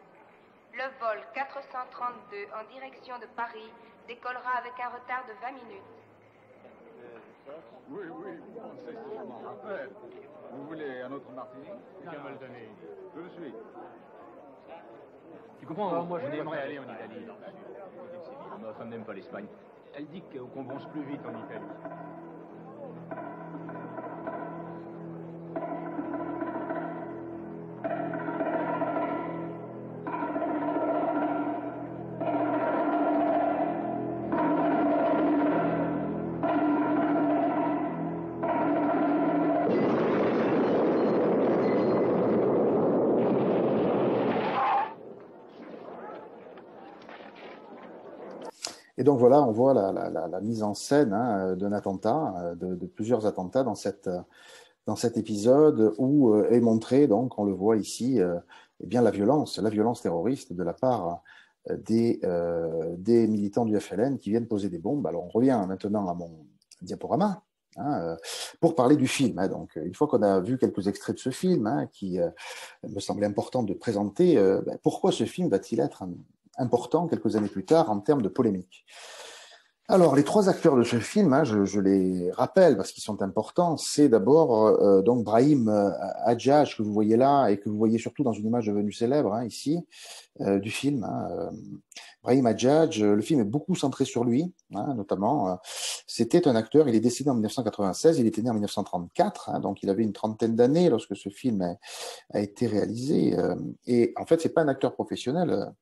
Speaker 7: Le vol 432 en direction de Paris décollera avec un retard de 20 minutes.
Speaker 2: Oui, c'est ce que je m'en rappelle. Vous voulez un autre martini?
Speaker 3: Je
Speaker 2: Je suis.
Speaker 3: Tu comprends, moi je n'aimerais aller en Italie. Ma femme n'aime pas l'Espagne. Elle dit qu'on bronze plus vite en Italie.
Speaker 1: Et donc voilà, on voit la mise en scène d'un attentat, de plusieurs attentats dans cet épisode où est montré, donc on le voit ici, eh bien la violence terroriste de la part des militants du FLN qui viennent poser des bombes. Alors on revient maintenant à mon diaporama pour parler du film. Donc une fois qu'on a vu quelques extraits de ce film, qui me semblait important de présenter, pourquoi ce film va-t-il être important quelques années plus tard en termes de polémique? Alors, les trois acteurs de ce film, hein, je les rappelle parce qu'ils sont importants. C'est d'abord donc Brahim Hadjadj que vous voyez là et que vous voyez surtout dans une image devenue célèbre hein, ici du film. Hein, Brahim Hadjadj, le film est beaucoup centré sur lui, hein, notamment. C'était un acteur, il est décédé en 1996, il était né en 1934, hein, donc il avait une trentaine d'années lorsque ce film a été réalisé. Et en fait, c'est pas un acteur professionnel,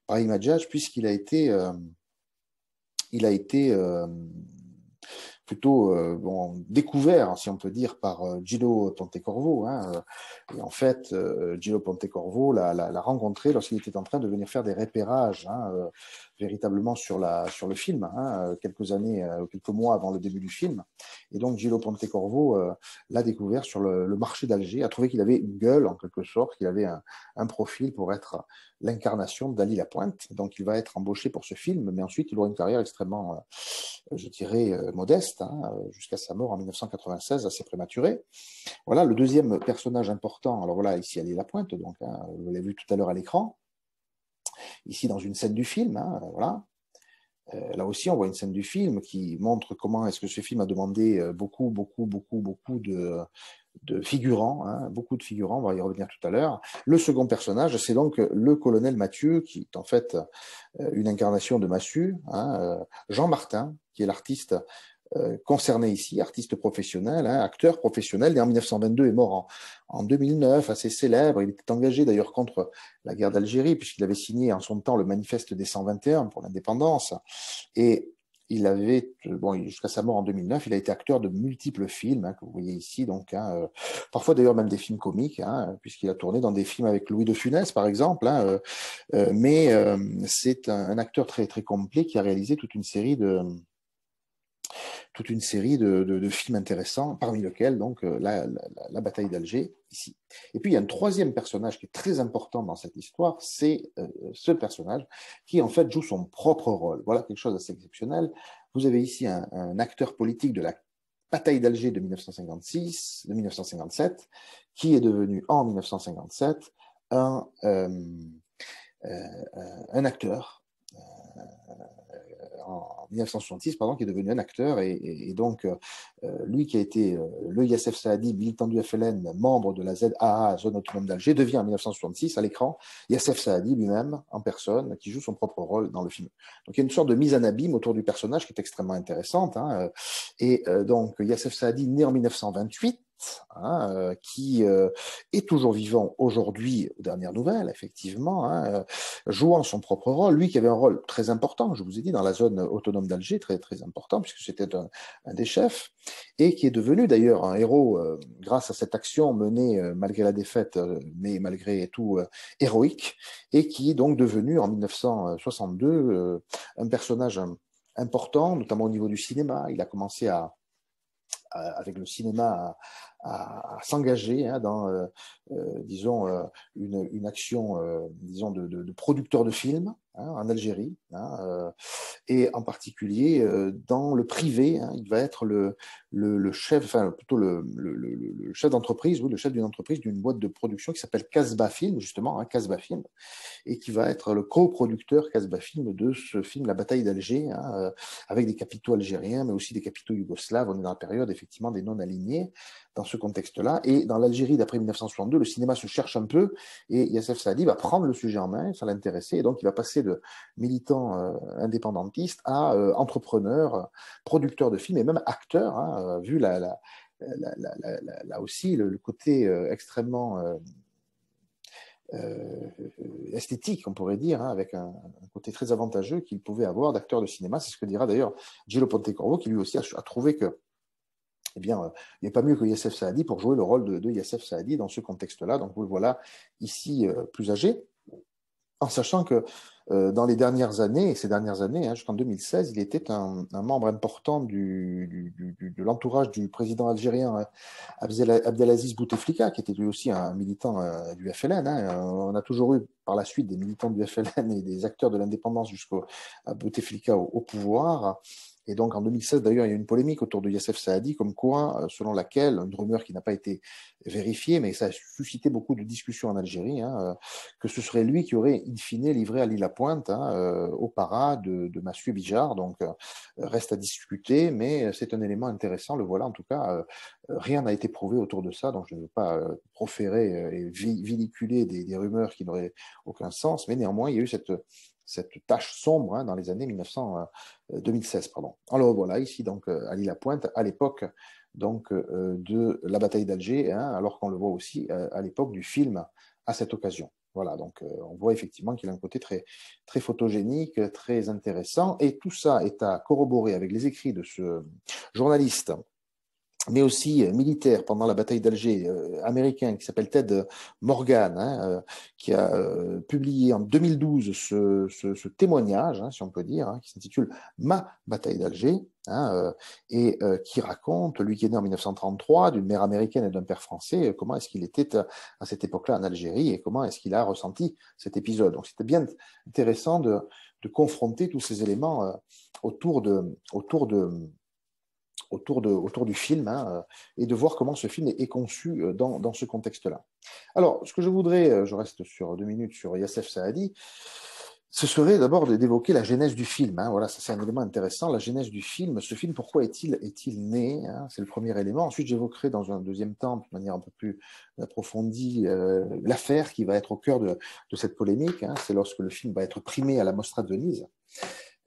Speaker 1: Brahim Hadjadj, puisqu'il a été plutôt bon, découvert, si on peut dire, par Gillo Pontecorvo. Hein, et en fait, Gillo Pontecorvo l'a rencontré lorsqu'il était en train de venir faire des repérages hein, véritablement sur le film, hein, quelques mois avant le début du film. Et donc Gillo Pontecorvo l'a découvert sur le marché d'Alger, a trouvé qu'il avait une gueule en quelque sorte, qu'il avait un profil pour être l'incarnation d'Ali Lapointe. Donc il va être embauché pour ce film, mais ensuite il aura une carrière extrêmement, je dirais, modeste, hein, jusqu'à sa mort en 1996, assez prématurée. Voilà, le deuxième personnage important, alors voilà, ici Ali Lapointe, donc, hein, vous l'avez vu tout à l'heure à l'écran, ici dans une scène du film, hein, voilà. Là aussi, on voit une scène du film qui montre comment est-ce que ce film a demandé beaucoup de figurants, hein, beaucoup de figurants, on va y revenir tout à l'heure. Le second personnage, c'est donc le colonel Mathieu, qui est en fait une incarnation de Massu, hein, Jean Martin, qui est l'artiste concerné ici, artiste professionnel, hein, acteur professionnel, né en 1922 et mort en 2009, assez célèbre. Il était engagé d'ailleurs contre la guerre d'Algérie, puisqu'il avait signé en son temps le manifeste des 121 pour l'indépendance. Et il avait, bon, jusqu'à sa mort en 2009, il a été acteur de multiples films, hein, que vous voyez ici, donc, hein, parfois d'ailleurs même des films comiques, hein, puisqu'il a tourné dans des films avec Louis de Funès, par exemple, hein, mais c'est un acteur très, très complet qui a réalisé toute une série de films intéressants, parmi lesquels donc la bataille d'Alger, ici. Et puis il y a un troisième personnage qui est très important dans cette histoire, c'est ce personnage qui en fait joue son propre rôle. Voilà quelque chose d'assez exceptionnel. Vous avez ici un acteur politique de la bataille d'Alger de 1957, qui est devenu en 1957 un acteur en 1966, pardon, qui est devenu un acteur, et donc lui qui a été le Yassef Saadi, militant du FLN, membre de la ZAA, zone autonome d'Alger, devient en 1966 à l'écran Yassef Saadi lui-même en personne, qui joue son propre rôle dans le film. Donc il y a une sorte de mise en abîme autour du personnage qui est extrêmement intéressante, hein, et donc Yassef Saadi, né en 1928, hein, qui est toujours vivant aujourd'hui, aux dernières nouvelles, effectivement, hein, jouant son propre rôle, lui qui avait un rôle très important, je vous ai dit, dans la zone autonome d'Alger, très, très important, puisque c'était un des chefs, et qui est devenu d'ailleurs un héros grâce à cette action menée malgré la défaite, mais malgré tout héroïque, et qui est donc devenu en 1962 un personnage important, notamment au niveau du cinéma. Il a commencé avec le cinéma à s'engager hein, dans, disons, une action, disons, de producteur de films hein, en Algérie, hein, et en particulier dans le privé. Hein, il va être le chef, enfin plutôt le chef d'entreprise, oui, le chef d'une entreprise, d'une boîte de production qui s'appelle Casbah Film, justement, hein, Casbah Film, et qui va être le coproducteur Casbah Film de ce film La Bataille d'Alger, hein, avec des capitaux algériens, mais aussi des capitaux yougoslaves. On est dans la période effectivement des non-alignés dans ce contexte-là. Et dans l'Algérie d'après 1962, le cinéma se cherche un peu et Yassef Saadi va prendre le sujet en main, ça l'intéressait, et donc il va passer de militant indépendantiste à entrepreneur, producteur de films et même acteur, hein, vu là aussi le côté extrêmement esthétique, on pourrait dire, hein, avec un côté très avantageux qu'il pouvait avoir d'acteur de cinéma. C'est ce que dira d'ailleurs Gillo Pontecorvo, qui lui aussi a trouvé que eh bien, il n'y a pas mieux que Yassef Saadi pour jouer le rôle de Yassef Saadi dans ce contexte-là. Donc, vous le voilà ici plus âgé, en sachant que dans les dernières années, et ces dernières années, hein, jusqu'en 2016, il était un membre important de l'entourage du président algérien Abdelaziz Bouteflika, qui était lui aussi un militant du FLN. Hein. On a toujours eu par la suite des militants du FLN et des acteurs de l'indépendance jusqu'à Bouteflika au pouvoir. Et donc en 2016, d'ailleurs, il y a eu une polémique autour de Youssef Saadi, comme quoi, selon laquelle, une rumeur qui n'a pas été vérifiée, mais ça a suscité beaucoup de discussions en Algérie, que ce serait lui qui aurait in fine livré Ali Lapointe au para de Massu Bijar. Donc reste à discuter, mais c'est un élément intéressant, le voilà en tout cas. Rien n'a été prouvé autour de ça, donc je ne veux pas proférer et véhiculer des rumeurs qui n'auraient aucun sens, mais néanmoins, il y a eu cette tache sombre dans les années 2016. Pardon. Alors voilà, ici donc Ali Lapointe, à l'époque donc de la bataille d'Alger, alors qu'on le voit aussi à l'époque du film à cette occasion. Voilà, donc on voit effectivement qu'il a un côté très, très photogénique, très intéressant, et tout ça est à corroborer avec les écrits de ce journaliste, mais aussi militaire pendant la bataille d'Alger, américain, qui s'appelle Ted Morgan, qui a publié en 2012 ce témoignage, si on peut dire, qui s'intitule « Ma bataille d'Alger », et qui raconte, lui qui est né en 1933, d'une mère américaine et d'un père français, comment est-ce qu'il était à cette époque-là en Algérie et comment est-ce qu'il a ressenti cet épisode. Donc c'était bien intéressant de confronter tous ces éléments autour du film, et de voir comment ce film est conçu dans ce contexte-là. Alors, ce que je voudrais, je reste sur 2 minutes sur Youssef Saadi, ce serait d'abord d'évoquer la genèse du film. Voilà, ça c'est un élément intéressant, la genèse du film. Ce film, pourquoi est-il né, c'est le premier élément. Ensuite, j'évoquerai dans un deuxième temps, de manière un peu plus approfondie, l'affaire qui va être au cœur de cette polémique. C'est lorsque le film va être primé à la Mostra de Venise.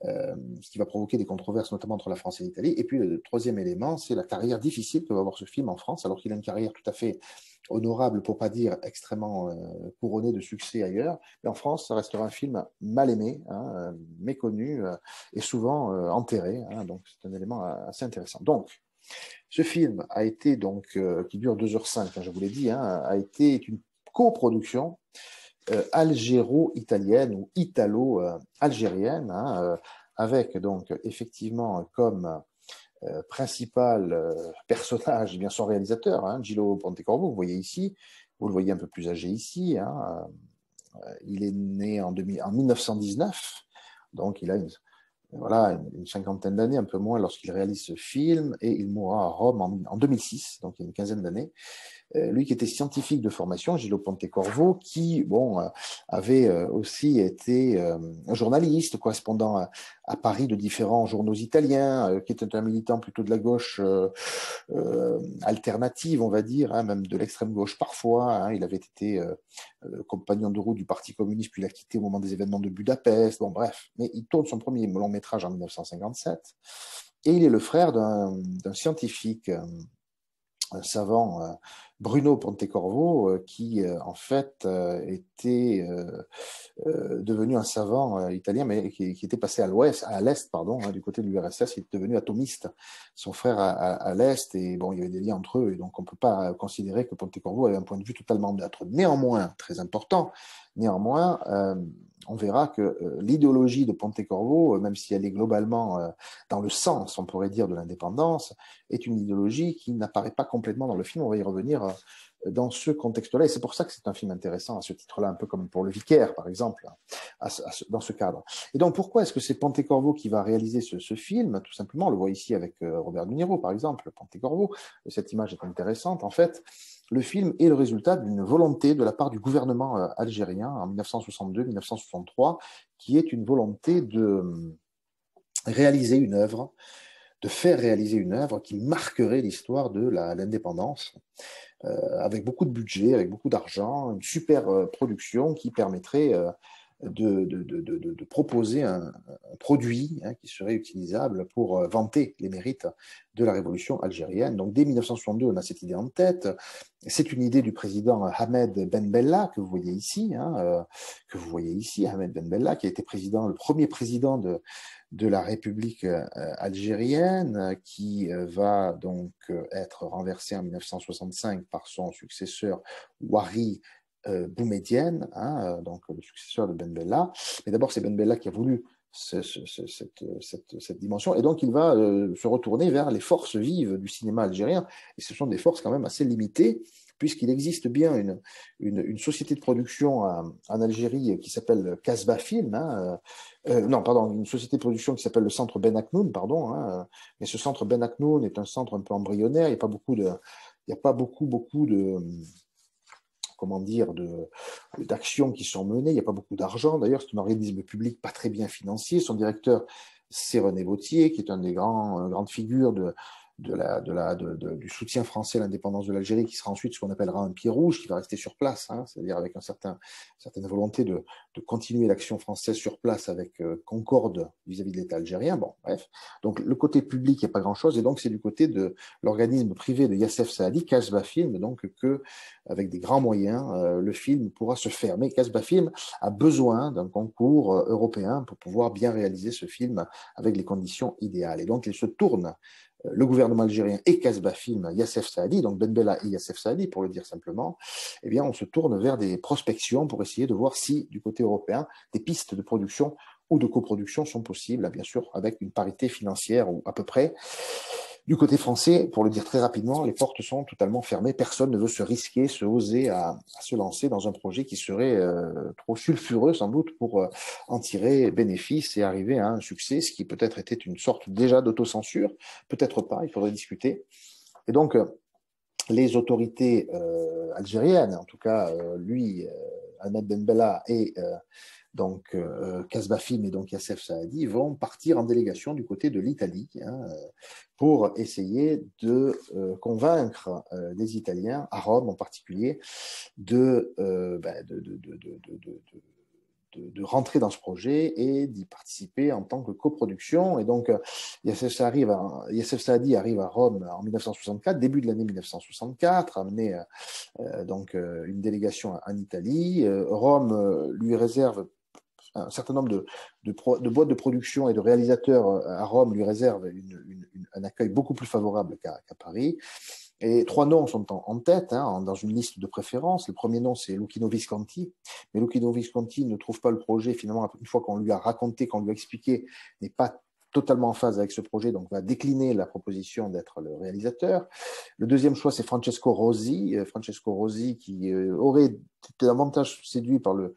Speaker 1: Ce qui va provoquer des controverses, notamment entre la France et l'Italie. Et puis le troisième élément, c'est la carrière difficile que va avoir ce film en France, alors qu'il a une carrière tout à fait honorable, pour pas dire extrêmement couronnée de succès ailleurs. Mais en France, ça restera un film mal aimé, méconnu et souvent enterré. Donc c'est un élément assez intéressant. Donc, ce film a été qui dure 2h05, je vous l'ai dit, a été une coproduction algéro-italienne ou italo-algérienne, avec donc effectivement comme principal personnage, eh bien son réalisateur, Gillo Pontecorvo, vous voyez ici, vous le voyez un peu plus âgé ici, il est né en 1919, donc il a une cinquantaine d'années, un peu moins, lorsqu'il réalise ce film, et il mourra à Rome en 2006, donc il y a une quinzaine d'années. Lui qui était scientifique de formation, Gillo Pontecorvo, qui avait aussi été journaliste, correspondant à Paris de différents journaux italiens, qui était un militant plutôt de la gauche alternative, on va dire, même de l'extrême gauche parfois. Il avait été compagnon de route du Parti communiste, puis il a quitté au moment des événements de Budapest. Bon, bref, mais il tourne son premier long métrage en 1957, et il est le frère d'un scientifique, un savant, Bruno Pontecorvo, qui en fait était devenu un savant italien, mais qui était passé à l'est, du côté de l'URSS. Il est devenu atomiste, son frère à l'est, et bon, il y avait des liens entre eux, et donc on ne peut pas considérer que Pontecorvo avait un point de vue totalement neutre. Néanmoins, très important, on verra que l'idéologie de Pontecorvo, même si elle est globalement dans le sens, on pourrait dire, de l'indépendance, est une idéologie qui n'apparaît pas complètement dans le film. On va y revenir dans ce contexte-là, et c'est pour ça que c'est un film intéressant à ce titre-là, un peu comme pour Le Vicaire, par exemple, dans ce cadre. Et donc, pourquoi est-ce que c'est Pontecorvo qui va réaliser ce film? Tout simplement, on le voit ici avec Robert De Niro, par exemple, Pontecorvo. Cette image est intéressante. En fait, le film est le résultat d'une volonté de la part du gouvernement algérien en 1962-1963, qui est une volonté de réaliser une œuvre, de faire réaliser une œuvre qui marquerait l'histoire de l'indépendance, avec beaucoup de budget, avec beaucoup d'argent, une super production qui permettrait de proposer un produit qui serait utilisable pour vanter les mérites de la révolution algérienne. Donc dès 1962, on a cette idée en tête. C'est une idée du président Ahmed Ben Bella, que vous voyez ici, Ahmed Ben Bella, qui a été le premier président de la République algérienne, qui va donc être renversé en 1965 par son successeur Ouari Boumedienne, donc le successeur de Ben Bella. Mais d'abord, c'est Ben Bella qui a voulu cette dimension, et donc il va se retourner vers les forces vives du cinéma algérien, et ce sont des forces quand même assez limitées, puisqu'il existe bien une société de production en Algérie qui s'appelle Casbah Film, hein, non, pardon, une société de production qui s'appelle le Centre Ben Aknoun, pardon, hein, mais ce Centre Ben Aknoun est un centre un peu embryonnaire, il n'y a pas beaucoup de comment dire, d'actions qui sont menées. Il n'y a pas beaucoup d'argent. D'ailleurs, c'est un organisme public pas très bien financier. Son directeur, c'est René Vauthier, qui est un des grandes figures du soutien français à l'indépendance de l'Algérie, qui sera ensuite ce qu'on appellera un pied rouge, qui va rester sur place, hein, c'est-à-dire avec certaine volonté de continuer l'action française sur place avec concorde vis-à-vis de l'État algérien. Bon, bref. Donc, le côté public, il n'y a pas grand-chose, et donc c'est du côté de l'organisme privé de Yassef Saadi, Casbah Film, donc que, avec des grands moyens, le film pourra se faire. Mais Casbah Film a besoin d'un concours européen pour pouvoir bien réaliser ce film avec les conditions idéales. Et donc, il se tourne, le gouvernement algérien et Casbah Film, Yassef Saadi, donc Ben Bella et Yassef Saadi, pour le dire simplement, eh bien, on se tourne vers des prospections pour essayer de voir si, du côté européen, des pistes de production ou de coproduction sont possibles, bien sûr, avec une parité financière ou à peu près. Du côté français, pour le dire très rapidement, les portes sont totalement fermées. Personne ne veut se risquer, oser à se lancer dans un projet qui serait trop sulfureux, sans doute, pour en tirer bénéfice et arriver à un succès, ce qui peut-être était une sorte déjà d'autocensure, peut-être pas, il faudrait discuter. Et donc, les autorités algériennes, en tout cas, Ahmed Ben Bella et donc Casbah Film et donc Yassef Saadi vont partir en délégation du côté de l'Italie, hein, pour essayer de convaincre les Italiens, à Rome en particulier, de rentrer dans ce projet et d'y participer en tant que coproduction. Et donc, Yassef Saadi arrive à Rome en 1964, début de l'année 1964, amené donc une délégation en Italie. Rome lui réserve un certain nombre de boîtes de production et de réalisateurs à Rome lui réservent un accueil beaucoup plus favorable qu'à Paris. Et 3 noms sont en tête, hein, dans une liste de préférence. Le premier nom, c'est Luchino Visconti. Mais Luchino Visconti ne trouve pas le projet, finalement, une fois qu'on lui a raconté, qu'on lui a expliqué, n'est pas totalement en phase avec ce projet, donc va décliner la proposition d'être le réalisateur. Le deuxième choix, c'est Francesco Rosi qui aurait été davantage séduit par le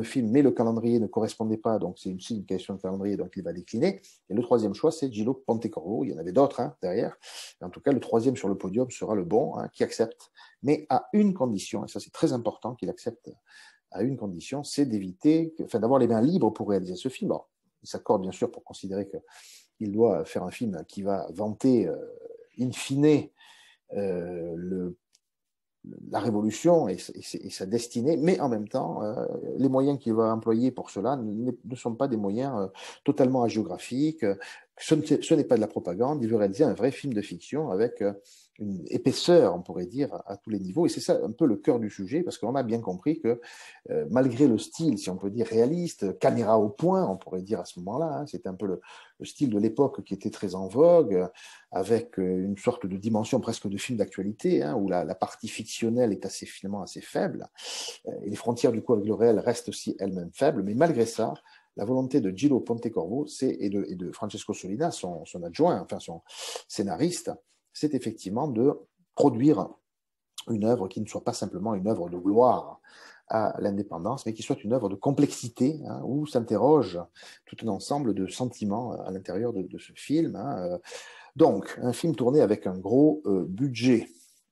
Speaker 1: film, mais le calendrier ne correspondait pas, donc c'est aussi une question de calendrier, donc il va décliner. Et le troisième choix, c'est Gillo Pontecorvo. Il y en avait d'autres, hein, derrière. Et en tout cas, le troisième sur le podium sera le bon, hein, qui accepte, mais à une condition, et ça c'est très important qu'il accepte à une condition, c'est d'avoir les mains libres pour réaliser ce film. Alors, il s'accorde bien sûr pour considérer qu'il doit faire un film qui va vanter in fine la révolution et sa destinée, mais en même temps, les moyens qu'il va employer pour cela ne sont pas des moyens totalement hagiographiques. Ce n'est pas de la propagande. Il veut réaliser un vrai film de fiction avec une épaisseur, on pourrait dire, à tous les niveaux. Et c'est ça un peu le cœur du sujet, parce qu'on a bien compris que malgré le style, si on peut dire réaliste, caméra au point, on pourrait dire à ce moment-là, hein, c'était un peu le style de l'époque qui était très en vogue, avec une sorte de dimension presque de film d'actualité, hein, où la partie fictionnelle est finalement assez faible, et les frontières du coup avec le réel restent aussi elles-mêmes faibles, mais malgré ça, la volonté de Gillo Pontecorvo et de Francesco Solina, son adjoint, enfin son scénariste, c'est effectivement de produire une œuvre qui ne soit pas simplement une œuvre de gloire à l'indépendance, mais qui soit une œuvre de complexité, hein, où s'interroge tout un ensemble de sentiments à l'intérieur de ce film. Hein. Donc, un film tourné avec un gros budget,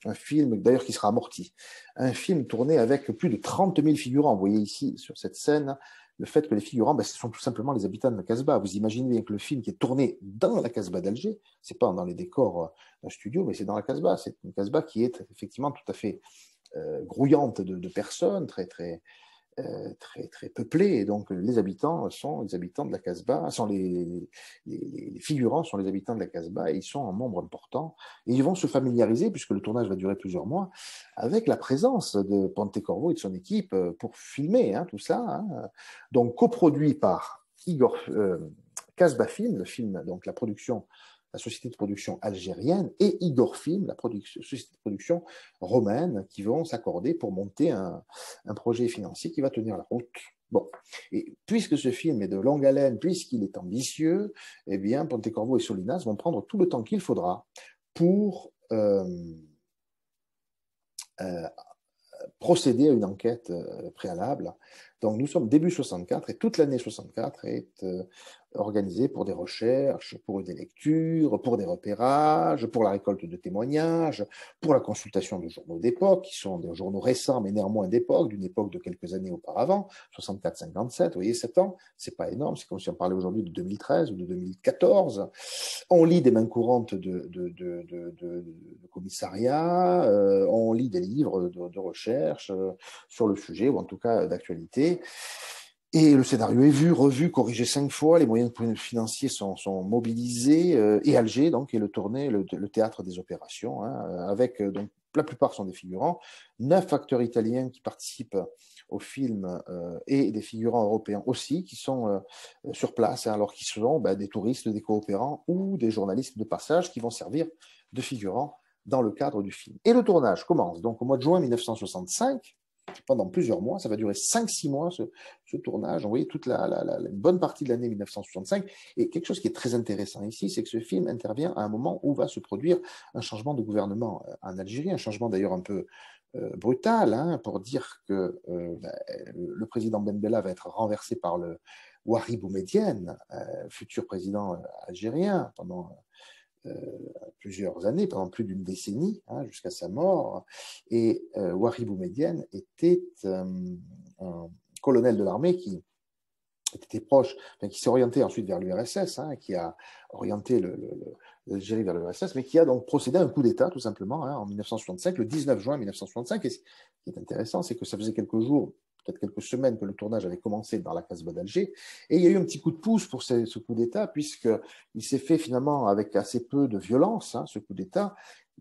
Speaker 1: un film d'ailleurs qui sera amorti, un film tourné avec plus de 30 000 figurants. Vous voyez ici sur cette scène le fait que les figurants, ce sont tout simplement les habitants de la Casbah. Vous imaginez bien que le film qui est tourné dans la Casbah d'Alger, c'est pas dans les décors d'un studio, mais c'est dans la Casbah. C'est une Casbah qui est effectivement tout à fait grouillante de personnes, très peuplée. Et donc les habitants sont les habitants de la Casbah, les figurants sont les habitants de la Casbah, et ils sont en nombre important. Et ils vont se familiariser, puisque le tournage va durer plusieurs mois, avec la présence de Pontecorvo et de son équipe pour filmer tout ça. Hein. Donc coproduit par Casbah Film, le film, donc la société de production algérienne, et Igor Film, la société de production romaine, qui vont s'accorder pour monter un projet financier qui va tenir la route. Bon, et puisque ce film est de longue haleine, puisqu'il est ambitieux, eh bien, Pontecorvo et Solinas vont prendre tout le temps qu'il faudra pour procéder à une enquête préalable. Donc nous sommes début 64 et toute l'année 64 est organisée pour des recherches, pour des lectures, pour des repérages, pour la récolte de témoignages, pour la consultation de journaux d'époque, qui sont des journaux récents mais néanmoins d'époque, d'une époque de quelques années auparavant, 64-57, vous voyez, 7 ans, c'est pas énorme, c'est comme si on parlait aujourd'hui de 2013 ou de 2014. On lit des mains courantes de commissariats, on lit des livres de recherche sur le sujet, ou en tout cas d'actualité. Et le scénario est vu, revu, corrigé 5 fois, les moyens financiers sont mobilisés, et Alger donc est le théâtre des opérations, hein, avec donc la plupart sont des figurants, 9 acteurs italiens qui participent au film et des figurants européens aussi qui sont sur place, hein, alors qu'ils sont des touristes, des coopérants ou des journalistes de passage qui vont servir de figurants dans le cadre du film. Et le tournage commence donc au mois de juin 1965. Pendant plusieurs mois, ça va durer 5-6 mois ce tournage. Vous voyez toute une bonne partie de l'année 1965. Et quelque chose qui est très intéressant ici, c'est que ce film intervient à un moment où va se produire un changement de gouvernement en Algérie, un changement d'ailleurs un peu brutal, hein, pour dire que le président Ben Bella va être renversé par le Ouari Boumedienne, futur président algérien pendant plusieurs années, pendant plus d'une décennie, hein, jusqu'à sa mort. Et Ouari Boumedienne était un colonel de l'armée qui était proche, enfin, qui s'est orienté ensuite vers l'URSS, hein, qui a orienté l'Algérie vers l'URSS, mais qui a donc procédé à un coup d'État, tout simplement, hein, en 1965, le 19 juin 1965. Et ce qui est intéressant, c'est que ça faisait quelques jours, peut-être quelques semaines que le tournage avait commencé dans la Casbah d'Alger, et il y a eu un petit coup de pouce pour ce coup d'État, puisqu'il s'est fait finalement avec assez peu de violence, hein, ce coup d'État.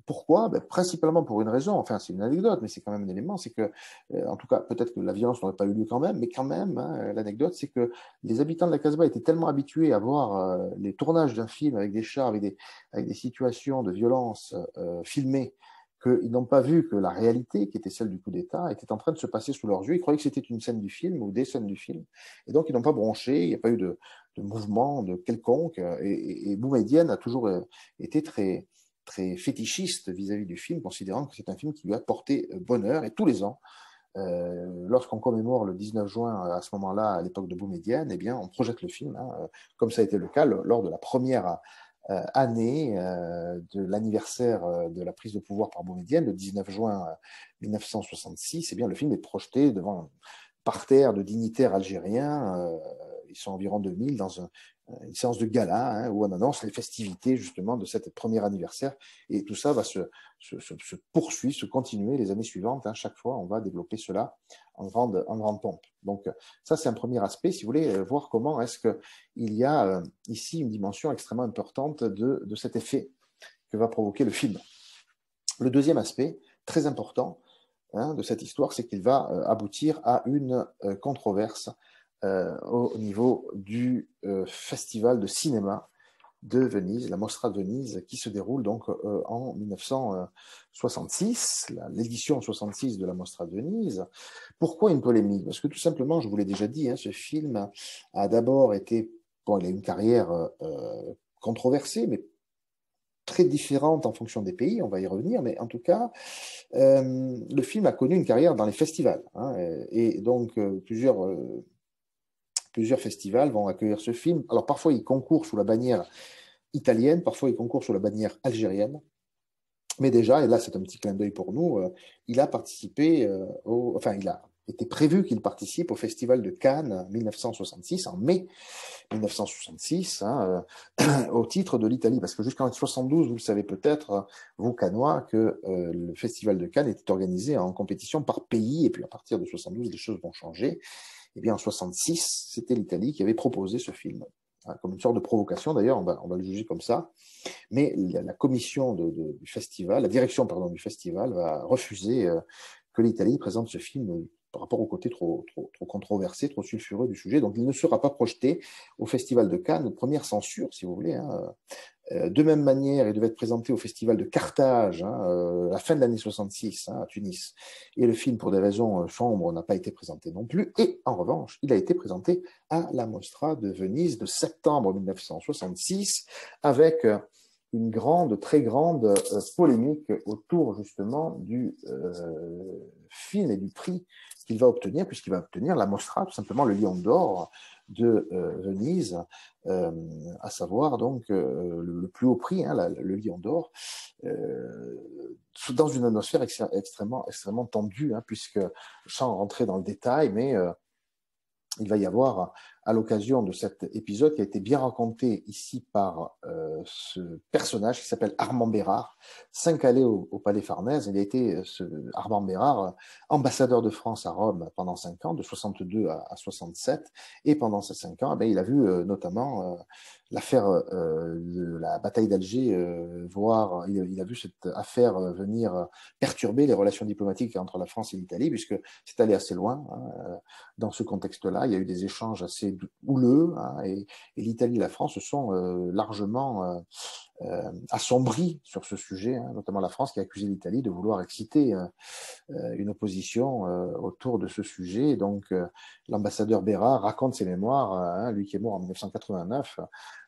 Speaker 1: Pourquoi? Principalement pour une raison, enfin c'est une anecdote, mais c'est quand même un élément, c'est que, en tout cas, peut-être que la violence n'aurait pas eu lieu quand même, mais quand même, hein, l'anecdote, c'est que les habitants de la Casbah étaient tellement habitués à voir les tournages d'un film avec des chars, avec des situations de violence filmées, qu'ils n'ont pas vu que la réalité, qui était celle du coup d'État, était en train de se passer sous leurs yeux. Ils croyaient que c'était une scène du film ou des scènes du film. Et donc, ils n'ont pas bronché, il n'y a pas eu de mouvement de quelconque. Et Boumedienne a toujours été très, très fétichiste vis-à-vis du film, considérant que c'est un film qui lui a porté bonheur. Et tous les ans, lorsqu'on commémore le 19 juin à ce moment-là, à l'époque de Boumedienne, eh bien, on projette le film, hein, comme ça a été le cas lors de la première année de l'anniversaire de la prise de pouvoir par Boumedienne, le 19 juin 1966, eh bien, le film est projeté devant un parterre de dignitaires algériens, ils sont environ 2000, dans une séance de gala, hein, où on annonce les festivités justement de cet premier anniversaire, et tout ça va se poursuivre, se continuer les années suivantes, hein. Chaque fois on va développer cela en grande pompe. Donc ça c'est un premier aspect, si vous voulez voir comment est-ce qu'il y a ici une dimension extrêmement importante de cet effet que va provoquer le film. Le deuxième aspect, très important, hein, de cette histoire, c'est qu'il va aboutir à une controverse au niveau du festival de cinéma de Venise, la Mostra de Venise, qui se déroule donc en 1966, l'édition 66 de la Mostra de Venise. Pourquoi une polémique? Parce que tout simplement, je vous l'ai déjà dit, hein, ce film a d'abord été, bon, il a une carrière controversée, mais très différente en fonction des pays, on va y revenir, mais en tout cas, le film a connu une carrière dans les festivals, hein, et donc plusieurs festivals vont accueillir ce film. Alors parfois, il concourt sous la bannière italienne, parfois il concourt sous la bannière algérienne. Mais déjà, et là c'est un petit clin d'œil pour nous, il a participé, il a été prévu qu'il participe au Festival de Cannes 1966, en mai 1966, hein, au titre de l'Italie. Parce que jusqu'en 1972, vous le savez peut-être, vous Cannois, que le Festival de Cannes était organisé en compétition par pays, et puis à partir de 1972, les choses vont changer. Eh bien, en 1966, c'était l'Italie qui avait proposé ce film, hein, comme une sorte de provocation, d'ailleurs, on va le juger comme ça. Mais la commission du festival, la direction, pardon, du festival va refuser que l'Italie présente ce film par rapport au côté trop controversé, trop sulfureux du sujet. Donc, il ne sera pas projeté au Festival de Cannes, première censure, si vous voulez, hein. De même manière, il devait être présenté au Festival de Carthage, hein, à la fin de l'année 66, hein, à Tunis. Et le film, pour des raisons sombres, n'a pas été présenté non plus. Et en revanche, il a été présenté à la Mostra de Venise de septembre 1966, avec une très grande polémique autour justement du film et du prix qu'il va obtenir, puisqu'il va obtenir la Mostra, tout simplement le Lion d'Or de Venise, à savoir donc le plus haut prix, hein, le Lion d'Or, dans une atmosphère extrêmement tendue, hein, puisque, sans rentrer dans le détail, mais il va y avoir, à l'occasion de cet épisode qui a été bien raconté ici par ce personnage qui s'appelle Armand Bérard, 5 allées au Palais Farnèse. Il a été, Armand Bérard, ambassadeur de France à Rome pendant 5 ans, de 62 à 67, et pendant ces 5 ans, il a vu notamment l'affaire de la bataille d'Alger, voire il a vu cette affaire venir perturber les relations diplomatiques entre la France et l'Italie, puisque c'est allé assez loin, hein. Dans ce contexte-là, il y a eu des échanges assez houleux, hein, et l'Italie et la France se sont largement assombris sur ce sujet, hein, notamment la France qui a accusé l'Italie de vouloir exciter une opposition autour de ce sujet. Donc l'ambassadeur Bérard raconte ses mémoires, hein, lui qui est mort en 1989,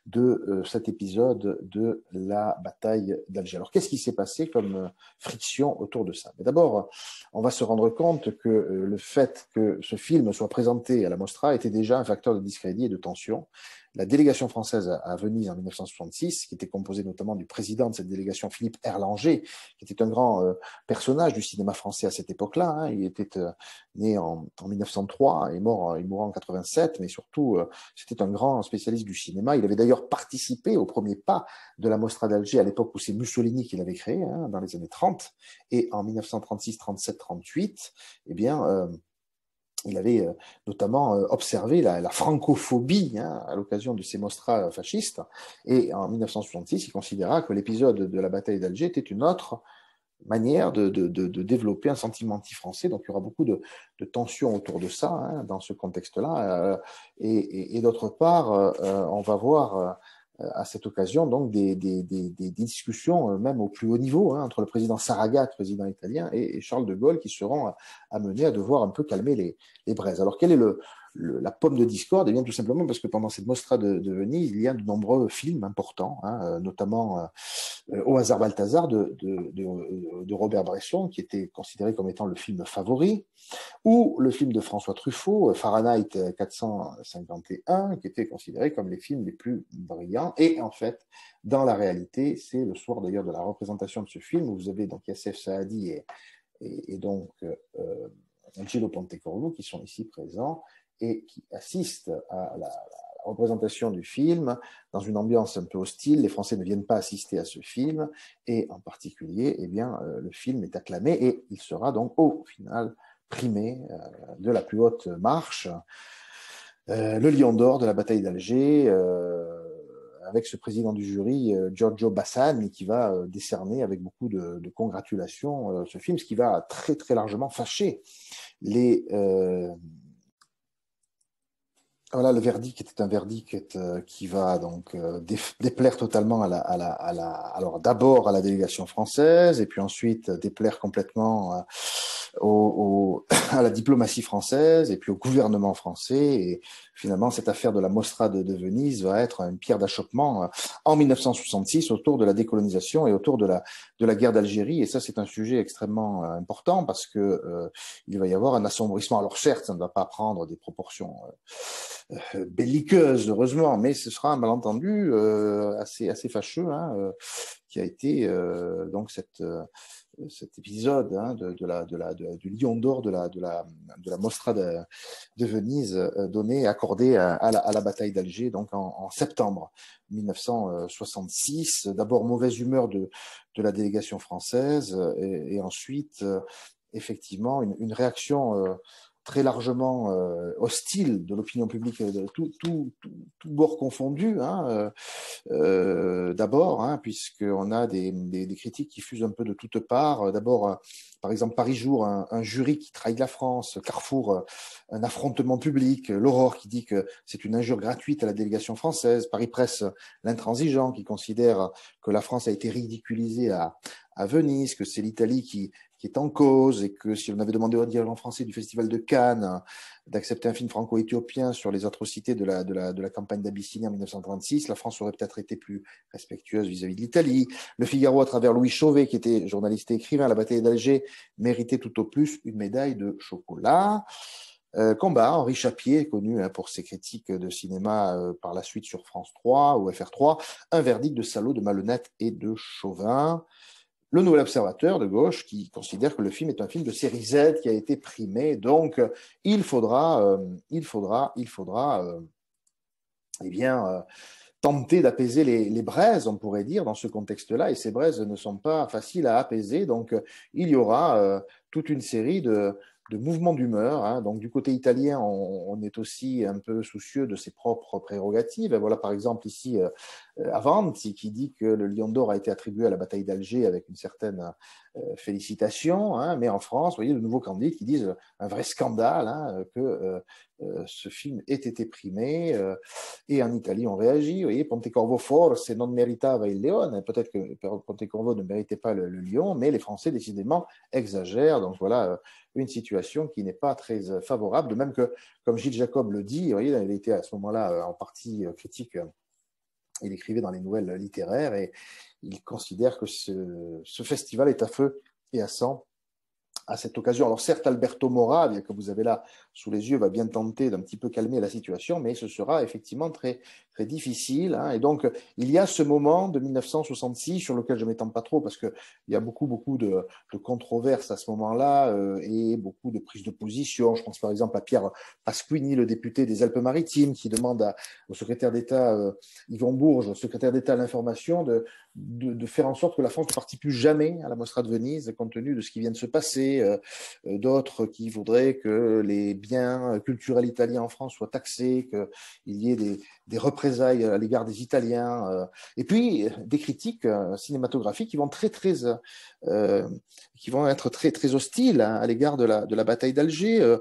Speaker 1: de cet épisode de la bataille d'Alger. Alors, qu'est-ce qui s'est passé comme friction autour de ça? Mais d'abord, on va se rendre compte que le fait que ce film soit présenté à la Mostra était déjà un facteur de discrédit et de tension. La délégation française à Venise en 1966, qui était composée notamment du président de cette délégation, Philippe Erlanger, qui était un grand personnage du cinéma français à cette époque-là, hein. Il était né en 1903 et il mourra en 87, mais surtout, c'était un grand spécialiste du cinéma. Il avait d'ailleurs participé au premier pas de la Mostra d'Alger à l'époque où c'est Mussolini qui l'avait créé, hein, dans les années 30, et en 1936, 37, 38, eh bien, il avait notamment observé la francophobie, hein, à l'occasion de ces mostras fascistes. Et en 1966, il considéra que l'épisode de la bataille d'Alger était une autre manière de développer un sentiment anti-français. Donc, il y aura beaucoup de tensions autour de ça, hein, dans ce contexte-là. Et d'autre part, on va voir à cette occasion donc des discussions même au plus haut niveau, hein, entre le président Saragat, président italien, et Charles de Gaulle, qui seront amenés à devoir un peu calmer les braises. Alors quelle est la pomme de discorde? Eh bien tout simplement parce que pendant cette Mostra de Venise, il y a de nombreux films importants, hein, notamment Au hasard Balthazar de Robert Bresson, qui était considéré comme étant le film favori, ou le film de François Truffaut, Fahrenheit 451, qui était considéré comme les films les plus brillants. Et en fait, dans la réalité, c'est le soir d'ailleurs de la représentation de ce film où vous avez donc Youssef Saadi et donc Angelo Pontecorvo qui sont ici présents et qui assistent à la représentation du film dans une ambiance un peu hostile. Les Français ne viennent pas assister à ce film et en particulier, eh bien, le film est acclamé et il sera donc au final primé de la plus haute marche, le Lion d'Or de la bataille d'Alger, avec ce président du jury, Giorgio Bassani, qui va décerner avec beaucoup de congratulations ce film, ce qui va très très largement fâcher les... Voilà, le verdict était un verdict qui va donc déplaire totalement alors d'abord à la délégation française et puis ensuite déplaire complètement à la diplomatie française et puis au gouvernement français. Et finalement, cette affaire de la Mostra de Venise va être une pierre d'achoppement en 1966 autour de la décolonisation et autour de la guerre d'Algérie. Et ça, c'est un sujet extrêmement important parce que il va y avoir un assombrissement. Alors certes, ça ne va pas prendre des proportions belliqueuses, heureusement, mais ce sera un malentendu assez fâcheux, hein, qui a été donc cet épisode, hein, du Lion d'Or de la Mostra de Venise accordé à la bataille d'Alger donc en septembre 1966. D'abord mauvaise humeur de la délégation française et ensuite effectivement une réaction très largement hostile de l'opinion publique, de tout bord confondu, hein, d'abord, hein, puisqu'on a des critiques qui fusent un peu de toutes parts. D'abord, par exemple, Paris Jour, un jury qui trahit la France, Carrefour, un affrontement public, l'Aurore qui dit que c'est une injure gratuite à la délégation française, Paris Presse, l'intransigeant qui considère que la France a été ridiculisée à à Venise, que c'est l'Italie qui est en cause, et que si on avait demandé au dirigeant français du Festival de Cannes d'accepter un film franco-éthiopien sur les atrocités de la campagne d'Abyssinie en 1936, la France aurait peut-être été plus respectueuse vis-à-vis de l'Italie. Le Figaro, à travers Louis Chauvet, qui était journaliste et écrivain à la bataille d'Alger, méritait tout au plus une médaille de chocolat. Combat, Henri Chapier, connu pour ses critiques de cinéma par la suite sur France 3 ou FR3, un verdict de salaud, de malhonnête et de chauvin. Le Nouvel Observateur de gauche qui considère que le film est un film de série Z qui a été primé, donc il faudra tenter d'apaiser les braises, on pourrait dire, dans ce contexte-là, et ces braises ne sont pas faciles à apaiser, donc il y aura toute une série de mouvements d'humeur. Hein. Donc, du côté italien, on est aussi un peu soucieux de ses propres prérogatives. Et voilà, par exemple, ici, Avanti, qui dit que le Lion d'Or a été attribué à la bataille d'Alger avec une certaine félicitation. Hein. Mais en France, vous voyez, de nouveaux candidats qui disent un vrai scandale, hein, que ce film ait été primé. Et en Italie, on réagit. Vous voyez, Pontecorvo forse non meritava il leone. Peut-être que Pontecorvo ne méritait pas le lion, mais les Français, décidément, exagèrent. Donc, voilà une situation qui n'est pas très favorable, de même que, comme Gilles Jacob le dit, vous voyez, il était à ce moment-là en partie critique, il écrivait dans les nouvelles littéraires, et il considère que ce festival est à feu et à sang à cette occasion. Alors certes, Alberto Moravia, que vous avez là sous les yeux, va bien tenter d'un petit peu calmer la situation, mais ce sera effectivement très, très difficile. Hein. Et donc, il y a ce moment de 1966 sur lequel je ne m'étends pas trop parce qu'il y a beaucoup de controverses à ce moment-là et beaucoup de prises de position. Je pense par exemple à Pierre Pasquini, le député des Alpes-Maritimes, qui demande au secrétaire d'État Yvon Bourges, secrétaire d'État à l'information, de faire en sorte que la France ne participe plus jamais à la Mostra de Venise, compte tenu de ce qui vient de se passer. D'autres qui voudraient que les biens culturels italiens en France soient taxés, qu'il y ait des représailles à l'égard des Italiens, et puis des critiques cinématographiques qui vont qui vont être très très hostiles hein, à l'égard de la bataille d'Alger.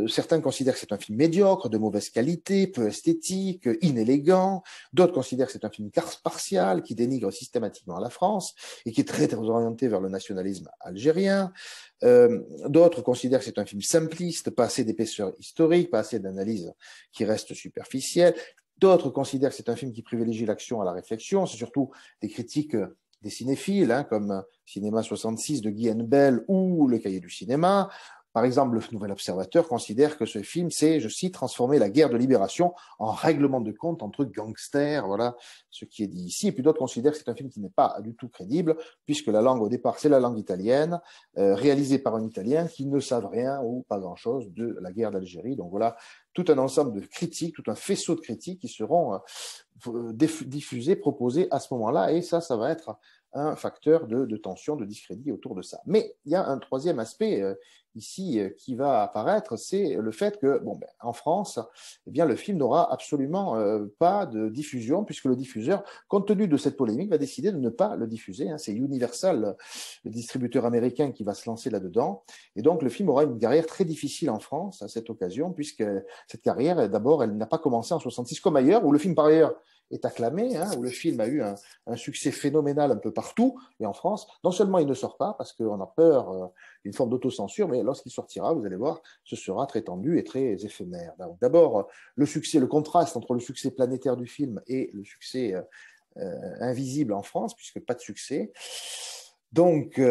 Speaker 1: Certains considèrent que c'est un film médiocre, de mauvaise qualité, peu esthétique, inélégant. D'autres considèrent que c'est un film partial qui dénigre systématiquement la France et qui est très, très orienté vers le nationalisme algérien. D'autres considèrent que c'est un film simpliste, pas assez d'épaisseur historique, pas assez d'analyse qui reste superficielle. D'autres considèrent que c'est un film qui privilégie l'action à la réflexion. C'est surtout des critiques des cinéphiles, hein, comme Cinéma 66 de Guy Henbel ou Le Cahier du cinéma. Par exemple, le Nouvel Observateur considère que ce film, c'est, je cite, transformer la guerre de libération en règlement de compte entre gangsters, voilà ce qui est dit ici. Et puis d'autres considèrent que c'est un film qui n'est pas du tout crédible, puisque la langue au départ, c'est la langue italienne, réalisée par un Italien qui ne savent rien ou pas grand-chose de la guerre d'Algérie. Donc voilà, tout un ensemble de critiques, tout un faisceau de critiques qui seront diffusées, proposées à ce moment-là, et ça va être un facteur de tension, de discrédit autour de ça. Mais il y a un troisième aspect ici qui va apparaître, c'est le fait que, en France, eh bien, le film n'aura absolument pas de diffusion, puisque le diffuseur, compte tenu de cette polémique, va décider de ne pas le diffuser. Hein. C'est Universal, le distributeur américain, qui va se lancer là-dedans. Et donc, le film aura une carrière très difficile en France à cette occasion, puisque cette carrière, d'abord, elle n'a pas commencé en 66 comme ailleurs, où le film, par ailleurs, est acclamé, hein, où le film a eu un succès phénoménal un peu partout, et en France, non seulement il ne sort pas, parce qu'on a peur d'une forme d'autocensure, mais lorsqu'il sortira, vous allez voir, ce sera très tendu et très éphémère. D'abord, le succès, le contraste entre le succès planétaire du film et le succès invisible en France, puisque pas de succès. Donc,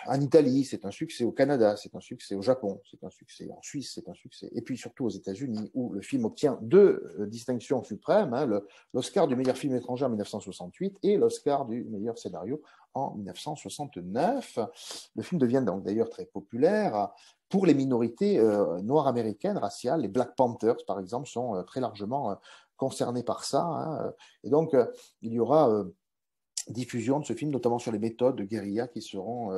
Speaker 1: en Italie, c'est un succès. Au Canada, c'est un succès. Au Japon, c'est un succès. En Suisse, c'est un succès. Et puis surtout aux États-Unis, où le film obtient deux distinctions suprêmes, hein, l'Oscar du meilleur film étranger en 1968 et l'Oscar du meilleur scénario en 1969. Le film devient donc d'ailleurs très populaire pour les minorités noires américaines, raciales. Les Black Panthers, par exemple, sont très largement concernés par ça. Hein. Et donc, il y aura diffusion de ce film, notamment sur les méthodes de guérilla qui seront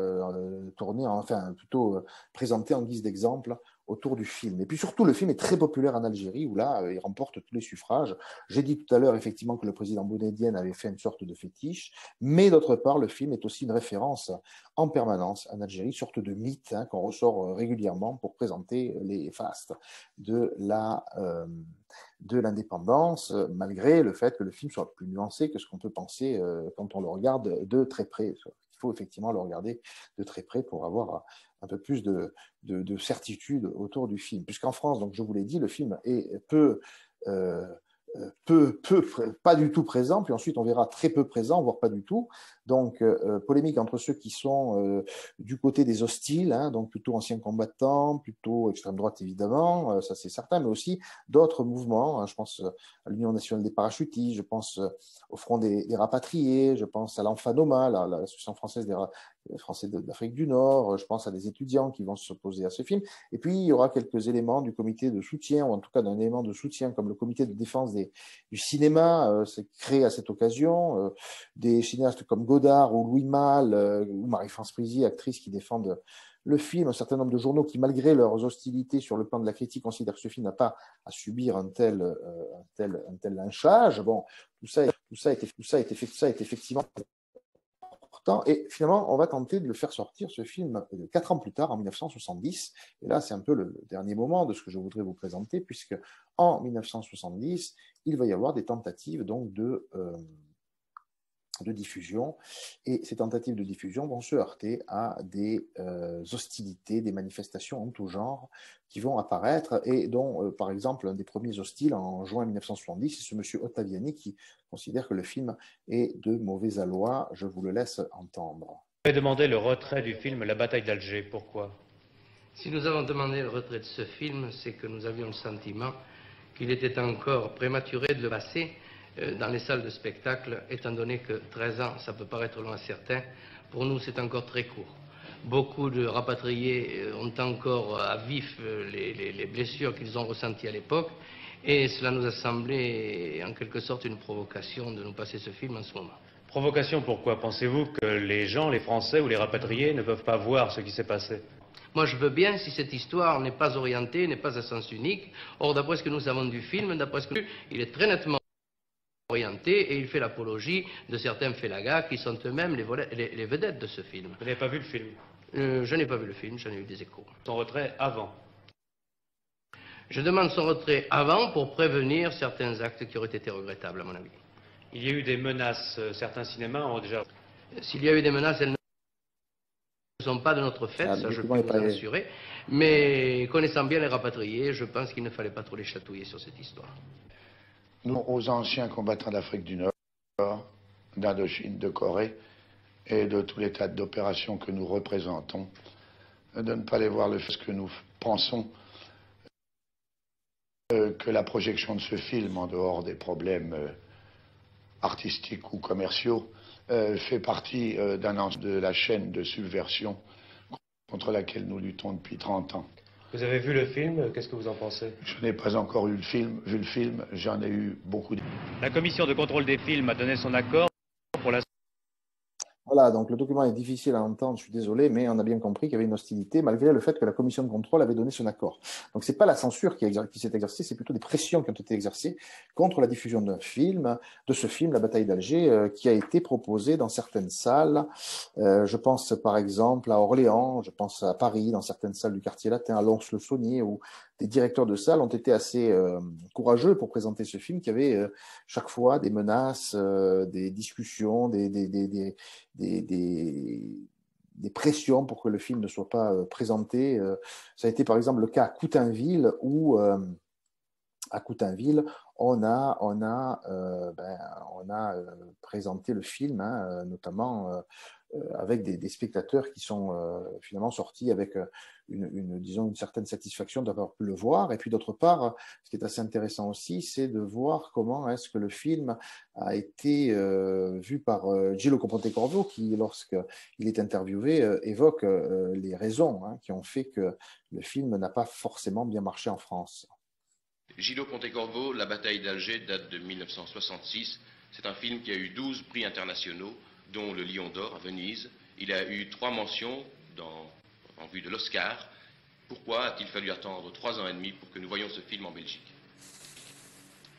Speaker 1: tournées, enfin plutôt présentées en guise d'exemple autour du film. Et puis surtout, le film est très populaire en Algérie, où là, il remporte tous les suffrages. J'ai dit tout à l'heure, effectivement, que le président Boumedienne avait fait une sorte de fétiche, mais d'autre part, le film est aussi une référence en permanence en Algérie, une sorte de mythe hein, qu'on ressort régulièrement pour présenter les fastes de l'indépendance, malgré le fait que le film soit plus nuancé que ce qu'on peut penser quand on le regarde de très près. il faut effectivement le regarder de très près pour avoir un peu plus de certitude autour du film. Puisqu'en France, donc je vous l'ai dit, le film est pas du tout présent, puis ensuite on verra très peu présent, voire pas du tout. Donc, polémique entre ceux qui sont du côté des hostiles, hein, donc plutôt anciens combattants, plutôt extrême droite évidemment, ça c'est certain, mais aussi d'autres mouvements. Hein, je pense à l'Union nationale des parachutistes, je pense au Front des rapatriés, je pense à l'Enfanoma, l'association française des Français d'Afrique du Nord, je pense à des étudiants qui vont s'opposer à ce film. Et puis, il y aura quelques éléments du comité de soutien, ou en tout cas d'un élément de soutien, comme le comité de défense du cinéma, c'est créé à cette occasion, des cinéastes comme Godard ou Louis Malle, ou Marie-France Prizy, actrice qui défendent le film, un certain nombre de journaux qui, malgré leurs hostilités sur le plan de la critique, considèrent que ce film n'a pas à subir un tel lynchage. Bon, tout ça est effectivement important. Et finalement, on va tenter de le faire sortir, ce film, 4 ans plus tard, en 1970. Et là, c'est un peu le dernier moment de ce que je voudrais vous présenter, puisque en 1970, il va y avoir des tentatives donc de diffusion, et ces tentatives de diffusion vont se heurter à des hostilités, des manifestations en tout genre qui vont apparaître, et dont, par exemple, un des premiers hostiles en juin 1970, c'est ce monsieur Ottaviani qui considère que le film est de mauvais aloi. Je vous le laisse entendre.
Speaker 6: Vous avez demandé le retrait du film La bataille d'Alger. Pourquoi?
Speaker 9: Si nous avons demandé le retrait de ce film, c'est que nous avions le sentiment qu'il était encore prématuré de le passer dans les salles de spectacle, étant donné que 13 ans, ça peut paraître long à certains, pour nous c'est encore très court. Beaucoup de rapatriés ont encore à vif les blessures qu'ils ont ressenties à l'époque, et cela nous a semblé en quelque sorte une provocation de nous passer ce film en ce moment.
Speaker 6: Provocation pourquoi? Pensez-vous que les gens, les Français ou les rapatriés ne peuvent pas voir ce qui s'est passé?
Speaker 9: Moi, je veux bien si cette histoire n'est pas orientée, n'est pas à sens unique. Or, d'après ce que nous savons du film, d'après ce que il est très nettement orienté, et il fait l'apologie de certains félagas qui sont eux-mêmes les vedettes de ce film.
Speaker 6: Vous n'avez pas vu le film?
Speaker 9: Je n'ai pas vu le film, j'en ai eu des échos.
Speaker 6: Son retrait avant?
Speaker 9: Je demande son retrait avant pour prévenir certains actes qui auraient été regrettables, à mon avis.
Speaker 6: Il y a eu des menaces. Certains cinémas ont déjà...
Speaker 9: S'il y a eu des menaces, elles ne sont pas de notre fait, ça je peux vous en assurer. Mais connaissant bien les rapatriés, je pense qu'il ne fallait pas trop les chatouiller sur cette histoire.
Speaker 10: Nous, aux anciens combattants d'Afrique du Nord, d'Indochine, de Corée et de tous les tas d'opérations que nous représentons, de ne pas les voir le fait que nous pensons que la projection de ce film, en dehors des problèmes artistiques ou commerciaux, fait partie de la chaîne de subversion contre laquelle nous luttons depuis 30 ans.
Speaker 6: Vous avez vu le film, qu'est-ce que vous en pensez?
Speaker 10: Je n'ai pas encore vu le film, j'en ai eu beaucoup.
Speaker 6: La commission de contrôle des films a donné son accord pour la...
Speaker 1: Voilà, donc le document est difficile à entendre, je suis désolé, mais on a bien compris qu'il y avait une hostilité, malgré le fait que la commission de contrôle avait donné son accord. Donc c'est pas la censure qui s'est exercée, c'est plutôt des pressions qui ont été exercées contre la diffusion de ce film, La bataille d'Alger, qui a été proposé dans certaines salles. Je pense par exemple à Orléans, je pense à Paris, dans certaines salles du quartier latin, à Lons-le-Saunier, où des directeurs de salles ont été assez courageux pour présenter ce film, qui avait chaque fois des menaces, des discussions, des pressions pour que le film ne soit pas présenté. Ça a été par exemple le cas à Coutainville, où à Coutainville, on a présenté le film, hein, notamment avec des spectateurs qui sont finalement sortis avec disons une certaine satisfaction d'avoir pu le voir. Et puis d'autre part, ce qui est assez intéressant aussi, c'est de voir comment est-ce que le film a été vu par Gillo Pontecorvo, qui, lorsqu'il est interviewé, évoque les raisons qui ont fait que le film n'a pas forcément bien marché en France.
Speaker 11: Gillo Pontecorvo, La bataille d'Alger date de 1966. C'est un film qui a eu 12 prix internationaux, dont le Lion d'Or à Venise. Il a eu 3 mentions en vue de l'Oscar. Pourquoi a-t-il fallu attendre 3 ans et demi pour que nous voyions ce film en Belgique?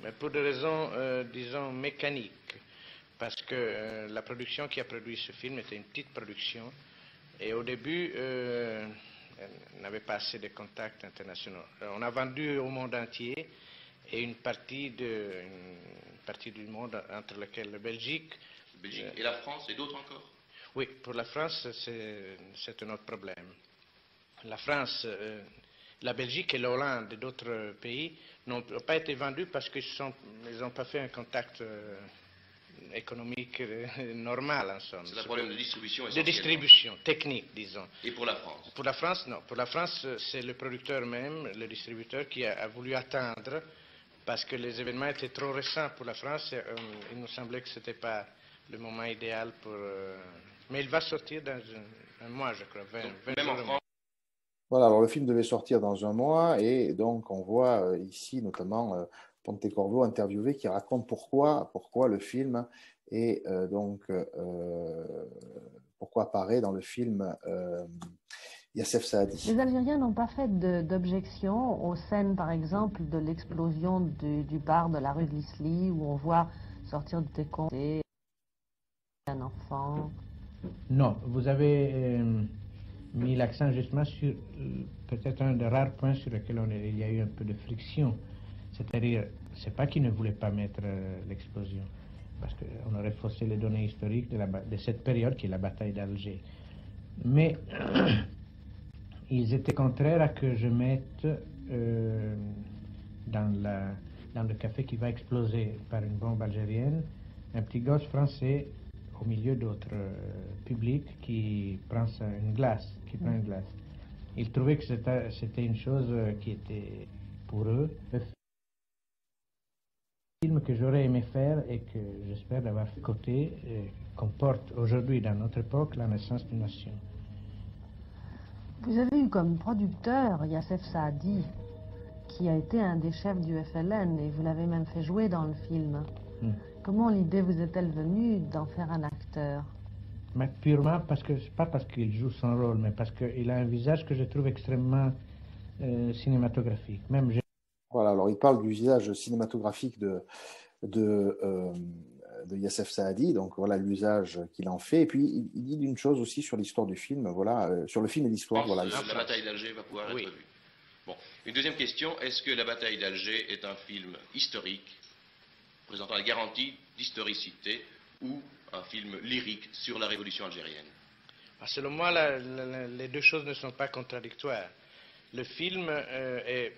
Speaker 12: Mais pour des raisons, disons, mécaniques. Parce que la production qui a produit ce film était une petite production. Et au début, elle n'avait pas assez de contacts internationaux. On a vendu au monde entier, et une partie du monde, entre lesquels la Belgique.
Speaker 11: Et la France et d'autres encore?
Speaker 12: Oui, pour la France, c'est un autre problème. La France, la Belgique et l'Hollande et d'autres pays n'ont pas été vendus parce qu'ils n'ont pas fait un contact économique normal, en somme.
Speaker 11: C'est un problème de distribution
Speaker 12: De
Speaker 11: essentiellement.
Speaker 12: distribution, technique, disons.
Speaker 11: Et pour la France?
Speaker 12: Pour la France, non. Pour la France, c'est le producteur même, le distributeur, qui a voulu attendre parce que les événements étaient trop récents pour la France. Et, il nous semblait que ce n'était pas le moment idéal pour... mais il va sortir dans un mois, je crois, 20
Speaker 11: même en France.
Speaker 1: Voilà, alors le film devait sortir dans un mois et donc on voit ici notamment Pontecorvo interviewé qui raconte pourquoi le film est pourquoi apparaît dans le film Youssef Saadi.
Speaker 13: Les Algériens n'ont pas fait d'objection aux scènes, par exemple, de l'explosion du bar de la rue de l'Isly où on voit sortir du décompté un enfant.
Speaker 14: Non, vous avez mis l'accent justement sur peut-être un des rares points sur lesquels il y a eu un peu de friction. C'est-à-dire, c'est pas qu'ils ne voulaient pas mettre l'explosion, parce qu'on aurait faussé les données historiques de cette période qui est la bataille d'Alger. Mais ils étaient contraires à que je mette dans le café qui va exploser par une bombe algérienne un petit gosse français au milieu d'autres publics qui prend une glace. Ils trouvaient que c'était une chose qui était pour eux. Le film que j'aurais aimé faire et que j'espère d'avoir fait côté comporte aujourd'hui dans notre époque la naissance d'une nation.
Speaker 13: Vous avez eu comme producteur Youssef Saadi, qui a été un des chefs du FLN, et vous l'avez même fait jouer dans le film. Comment l'idée vous est-elle venue d'en faire un acteur?
Speaker 14: Mais purement pas parce qu'il joue son rôle, mais parce qu'il a un visage que je trouve extrêmement cinématographique.
Speaker 1: Voilà, alors il parle du visage cinématographique de Youssef Saadi, donc voilà l'usage qu'il en fait. Et puis il dit une chose aussi sur l'histoire du film, voilà, sur le film et l'histoire. Voilà,
Speaker 11: la bataille d'Alger va pouvoir être vue. Bon, une deuxième question, est-ce que la bataille d'Alger est un film historique, présentant la garantie d'historicité, ou un film lyrique sur la révolution algérienne?
Speaker 12: Selon moi, les deux choses ne sont pas contradictoires. Le film est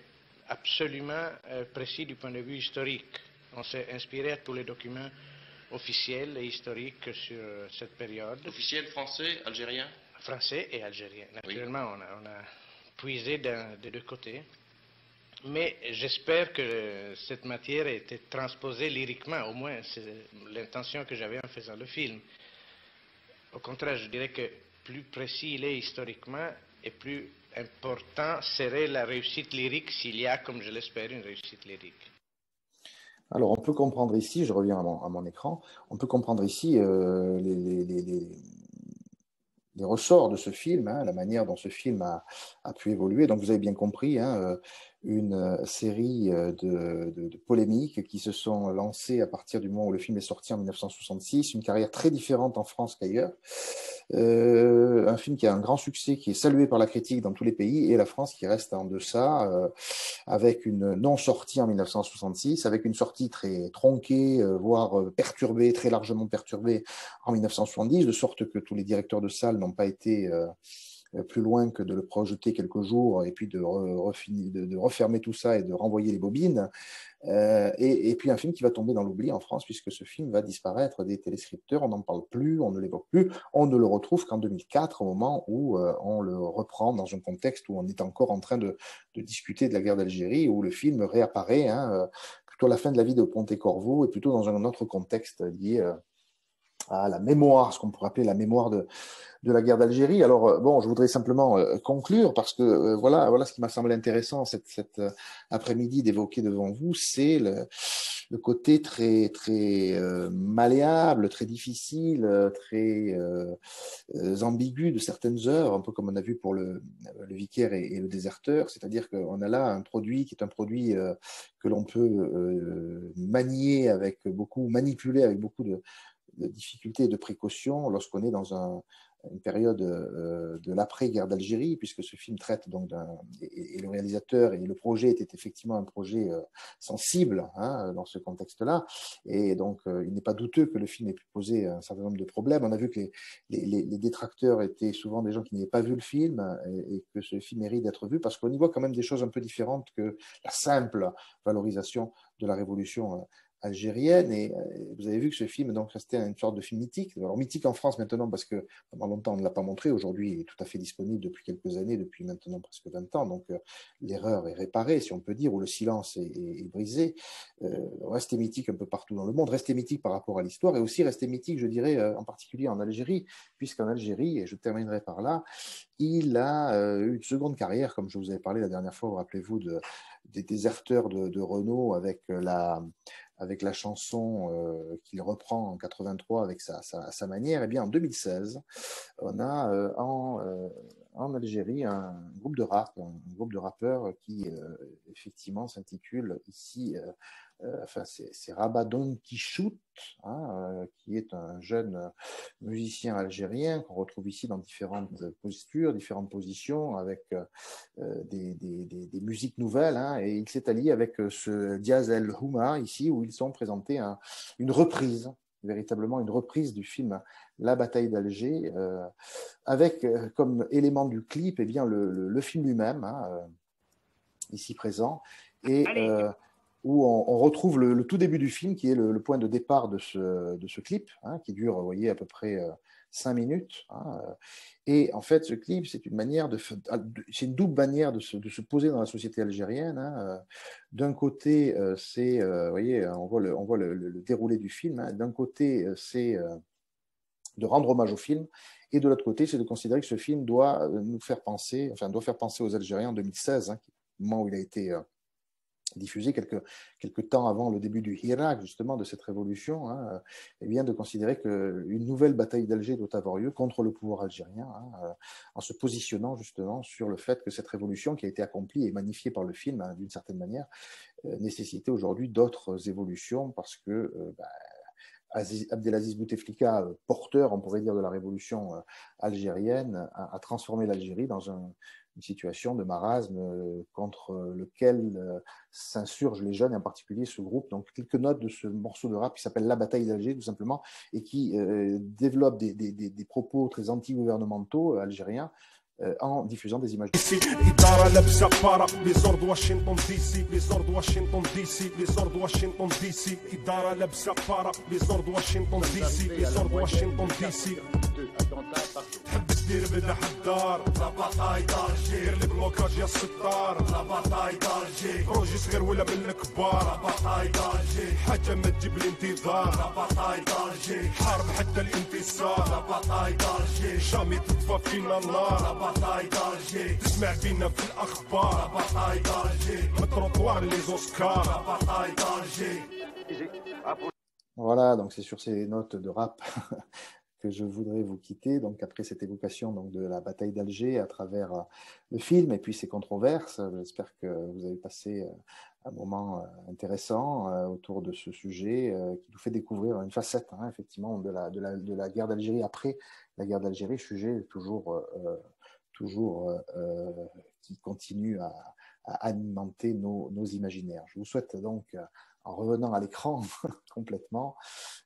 Speaker 12: absolument précis du point de vue historique. On s'est inspiré à tous les documents officiels et historiques sur cette période.
Speaker 11: Officiels français, algériens?
Speaker 12: Français et algériens. Naturellement, on a puisé des deux côtés. Mais j'espère que cette matière a été transposée lyriquement, au moins c'est l'intention que j'avais en faisant le film. Au contraire, je dirais que plus précis il est historiquement et plus important serait la réussite lyrique s'il y a, comme je l'espère, une réussite lyrique.
Speaker 1: Alors on peut comprendre ici, je reviens à mon écran, on peut comprendre ici les ressorts de ce film, la manière dont ce film a pu évoluer. Donc vous avez bien compris, une série de polémiques qui se sont lancées à partir du moment où le film est sorti en 1966, une carrière très différente en France qu'ailleurs, un film qui a un grand succès, qui est salué par la critique dans tous les pays, et la France qui reste en deçà, avec une non-sortie en 1966, avec une sortie très tronquée, voire perturbée, très largement perturbée en 1970, de sorte que tous les directeurs de salles n'ont pas été plus loin que de le projeter quelques jours et puis de refermer tout ça et de renvoyer les bobines. Et puis un film qui va tomber dans l'oubli en France, puisque ce film va disparaître des téléscripteurs, on n'en parle plus, on ne l'évoque plus, on ne le retrouve qu'en 2004, au moment où on le reprend dans un contexte où on est encore en train de discuter de la guerre d'Algérie, où le film réapparaît, plutôt à la fin de la vie de Pontecorvo, et plutôt dans un autre contexte lié à la mémoire, ce qu'on pourrait appeler la mémoire de la guerre d'Algérie. Alors, bon, je voudrais simplement conclure parce que voilà ce qui m'a semblé intéressant cet après-midi d'évoquer devant vous, c'est le côté très malléable, très difficile, très ambigu de certaines œuvres, un peu comme on a vu pour le Vicaire et le Déserteur, c'est-à-dire qu'on a là un produit qui est un produit que l'on peut manier manipuler avec beaucoup de difficultés et de précautions lorsqu'on est dans une période de l'après-guerre d'Algérie, puisque ce film traite donc et le réalisateur et le projet était effectivement un projet sensible dans ce contexte-là. Et donc, il n'est pas douteux que le film ait pu poser un certain nombre de problèmes. On a vu que les détracteurs étaient souvent des gens qui n'avaient pas vu le film et que ce film mérite d'être vu parce qu'on y voit quand même des choses un peu différentes que la simple valorisation de la révolution algérienne. Et vous avez vu que ce film donc restait une sorte de film mythique. Alors mythique en France maintenant parce que pendant longtemps on ne l'a pas montré. Aujourd'hui, il est tout à fait disponible depuis quelques années, depuis maintenant presque 20 ans. Donc l'erreur est réparée, si on peut dire, ou le silence est brisé. Restait mythique un peu partout dans le monde, restait mythique par rapport à l'histoire et aussi restait mythique, je dirais, en particulier en Algérie, puisqu'en Algérie, et je terminerai par là, il a eu une seconde carrière, comme je vous avais parlé la dernière fois, vous rappelez-vous, des déserteurs de Renaud avec la chanson qu'il reprend en 83 avec sa manière. Et bien en 2016, on a en Algérie un groupe de rap, un groupe de rappeurs qui effectivement s'intitule ici, c'est Rabat Don Quichoute, qui est un jeune musicien algérien qu'on retrouve ici dans différentes postures, différentes positions, avec des musiques nouvelles, et il s'est allié avec ce Diaz El Houma ici, où ils ont présenté une reprise, véritablement une reprise du film La bataille d'Alger, avec comme élément du clip eh bien, le film lui-même, ici présent, et où on retrouve le tout début du film, qui est le point de départ de ce clip, qui dure, vous voyez, à peu près 5 minutes. Et en fait, ce clip, c'est c'est une double manière de se poser dans la société algérienne. D'un côté, c'est, vous voyez, on voit le déroulé du film. D'un côté, c'est de rendre hommage au film, et de l'autre côté, c'est de considérer que ce film doit faire penser aux Algériens en 2016, au moment où il a été diffusé quelques temps avant le début du Hirak, justement, de cette révolution, et bien de considérer qu'une nouvelle bataille d'Alger doit avoir lieu contre le pouvoir algérien, en se positionnant justement sur le fait que cette révolution qui a été accomplie et magnifiée par le film, d'une certaine manière, nécessitait aujourd'hui d'autres évolutions parce que Abdelaziz Bouteflika, porteur, on pourrait dire, de la révolution algérienne, a transformé l'Algérie dans une situation de marasme contre lequel s'insurgent les jeunes, et en particulier ce groupe. Donc, quelques notes de ce morceau de rap qui s'appelle La bataille d'Alger, tout simplement, et qui développe des propos très anti-gouvernementaux algériens, en diffusant des images.
Speaker 15: إدارة لابسة بارا لزورد واشنطن دي سي لزورد واشنطن دي سي لزورد واشنطن دي سي إدارة لابسة بارا لزورد واشنطن دي سي لزورد واشنطن دي سي تحب تدير بدا حدار لا باطاي دالجي غير البلوكاج يا الستار لا باطاي دالجي بروجي صغير ولا من الكبار لا باطاي دالجي حاجة ما تجيب الانتظار لا باطاي دالجي حرب حتى الانتصار لا باطاي دالجي جامي تطفى فينا النار لا باطاي دالجي تسمع بينا في الاخبار لا باطاي دالجي متروطوار لي زوسكار لا باطاي دالجي.
Speaker 1: Voilà, donc c'est sur ces notes de rap que je voudrais vous quitter. Donc après cette évocation donc, de la bataille d'Alger à travers le film et puis ses controverses, j'espère que vous avez passé un moment intéressant autour de ce sujet qui nous fait découvrir une facette effectivement de la guerre d'Algérie après la guerre d'Algérie, sujet toujours qui continue à alimenter nos imaginaires. Je vous souhaite donc, en revenant à l'écran complètement,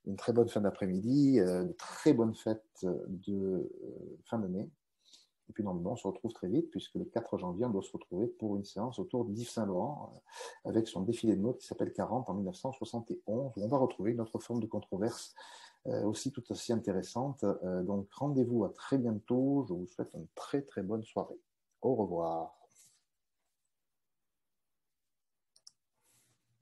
Speaker 1: une très bonne fin d'après-midi, de très bonnes fêtes de fin de mai. Et puis normalement, on se retrouve très vite, puisque le 4 janvier, on doit se retrouver pour une séance autour d'Yves Saint-Laurent, avec son défilé de mode qui s'appelle 40 en 1971, où on va retrouver une autre forme de controverse aussi tout aussi intéressante. Donc rendez-vous à très bientôt, je vous souhaite une très très bonne soirée. Au revoir.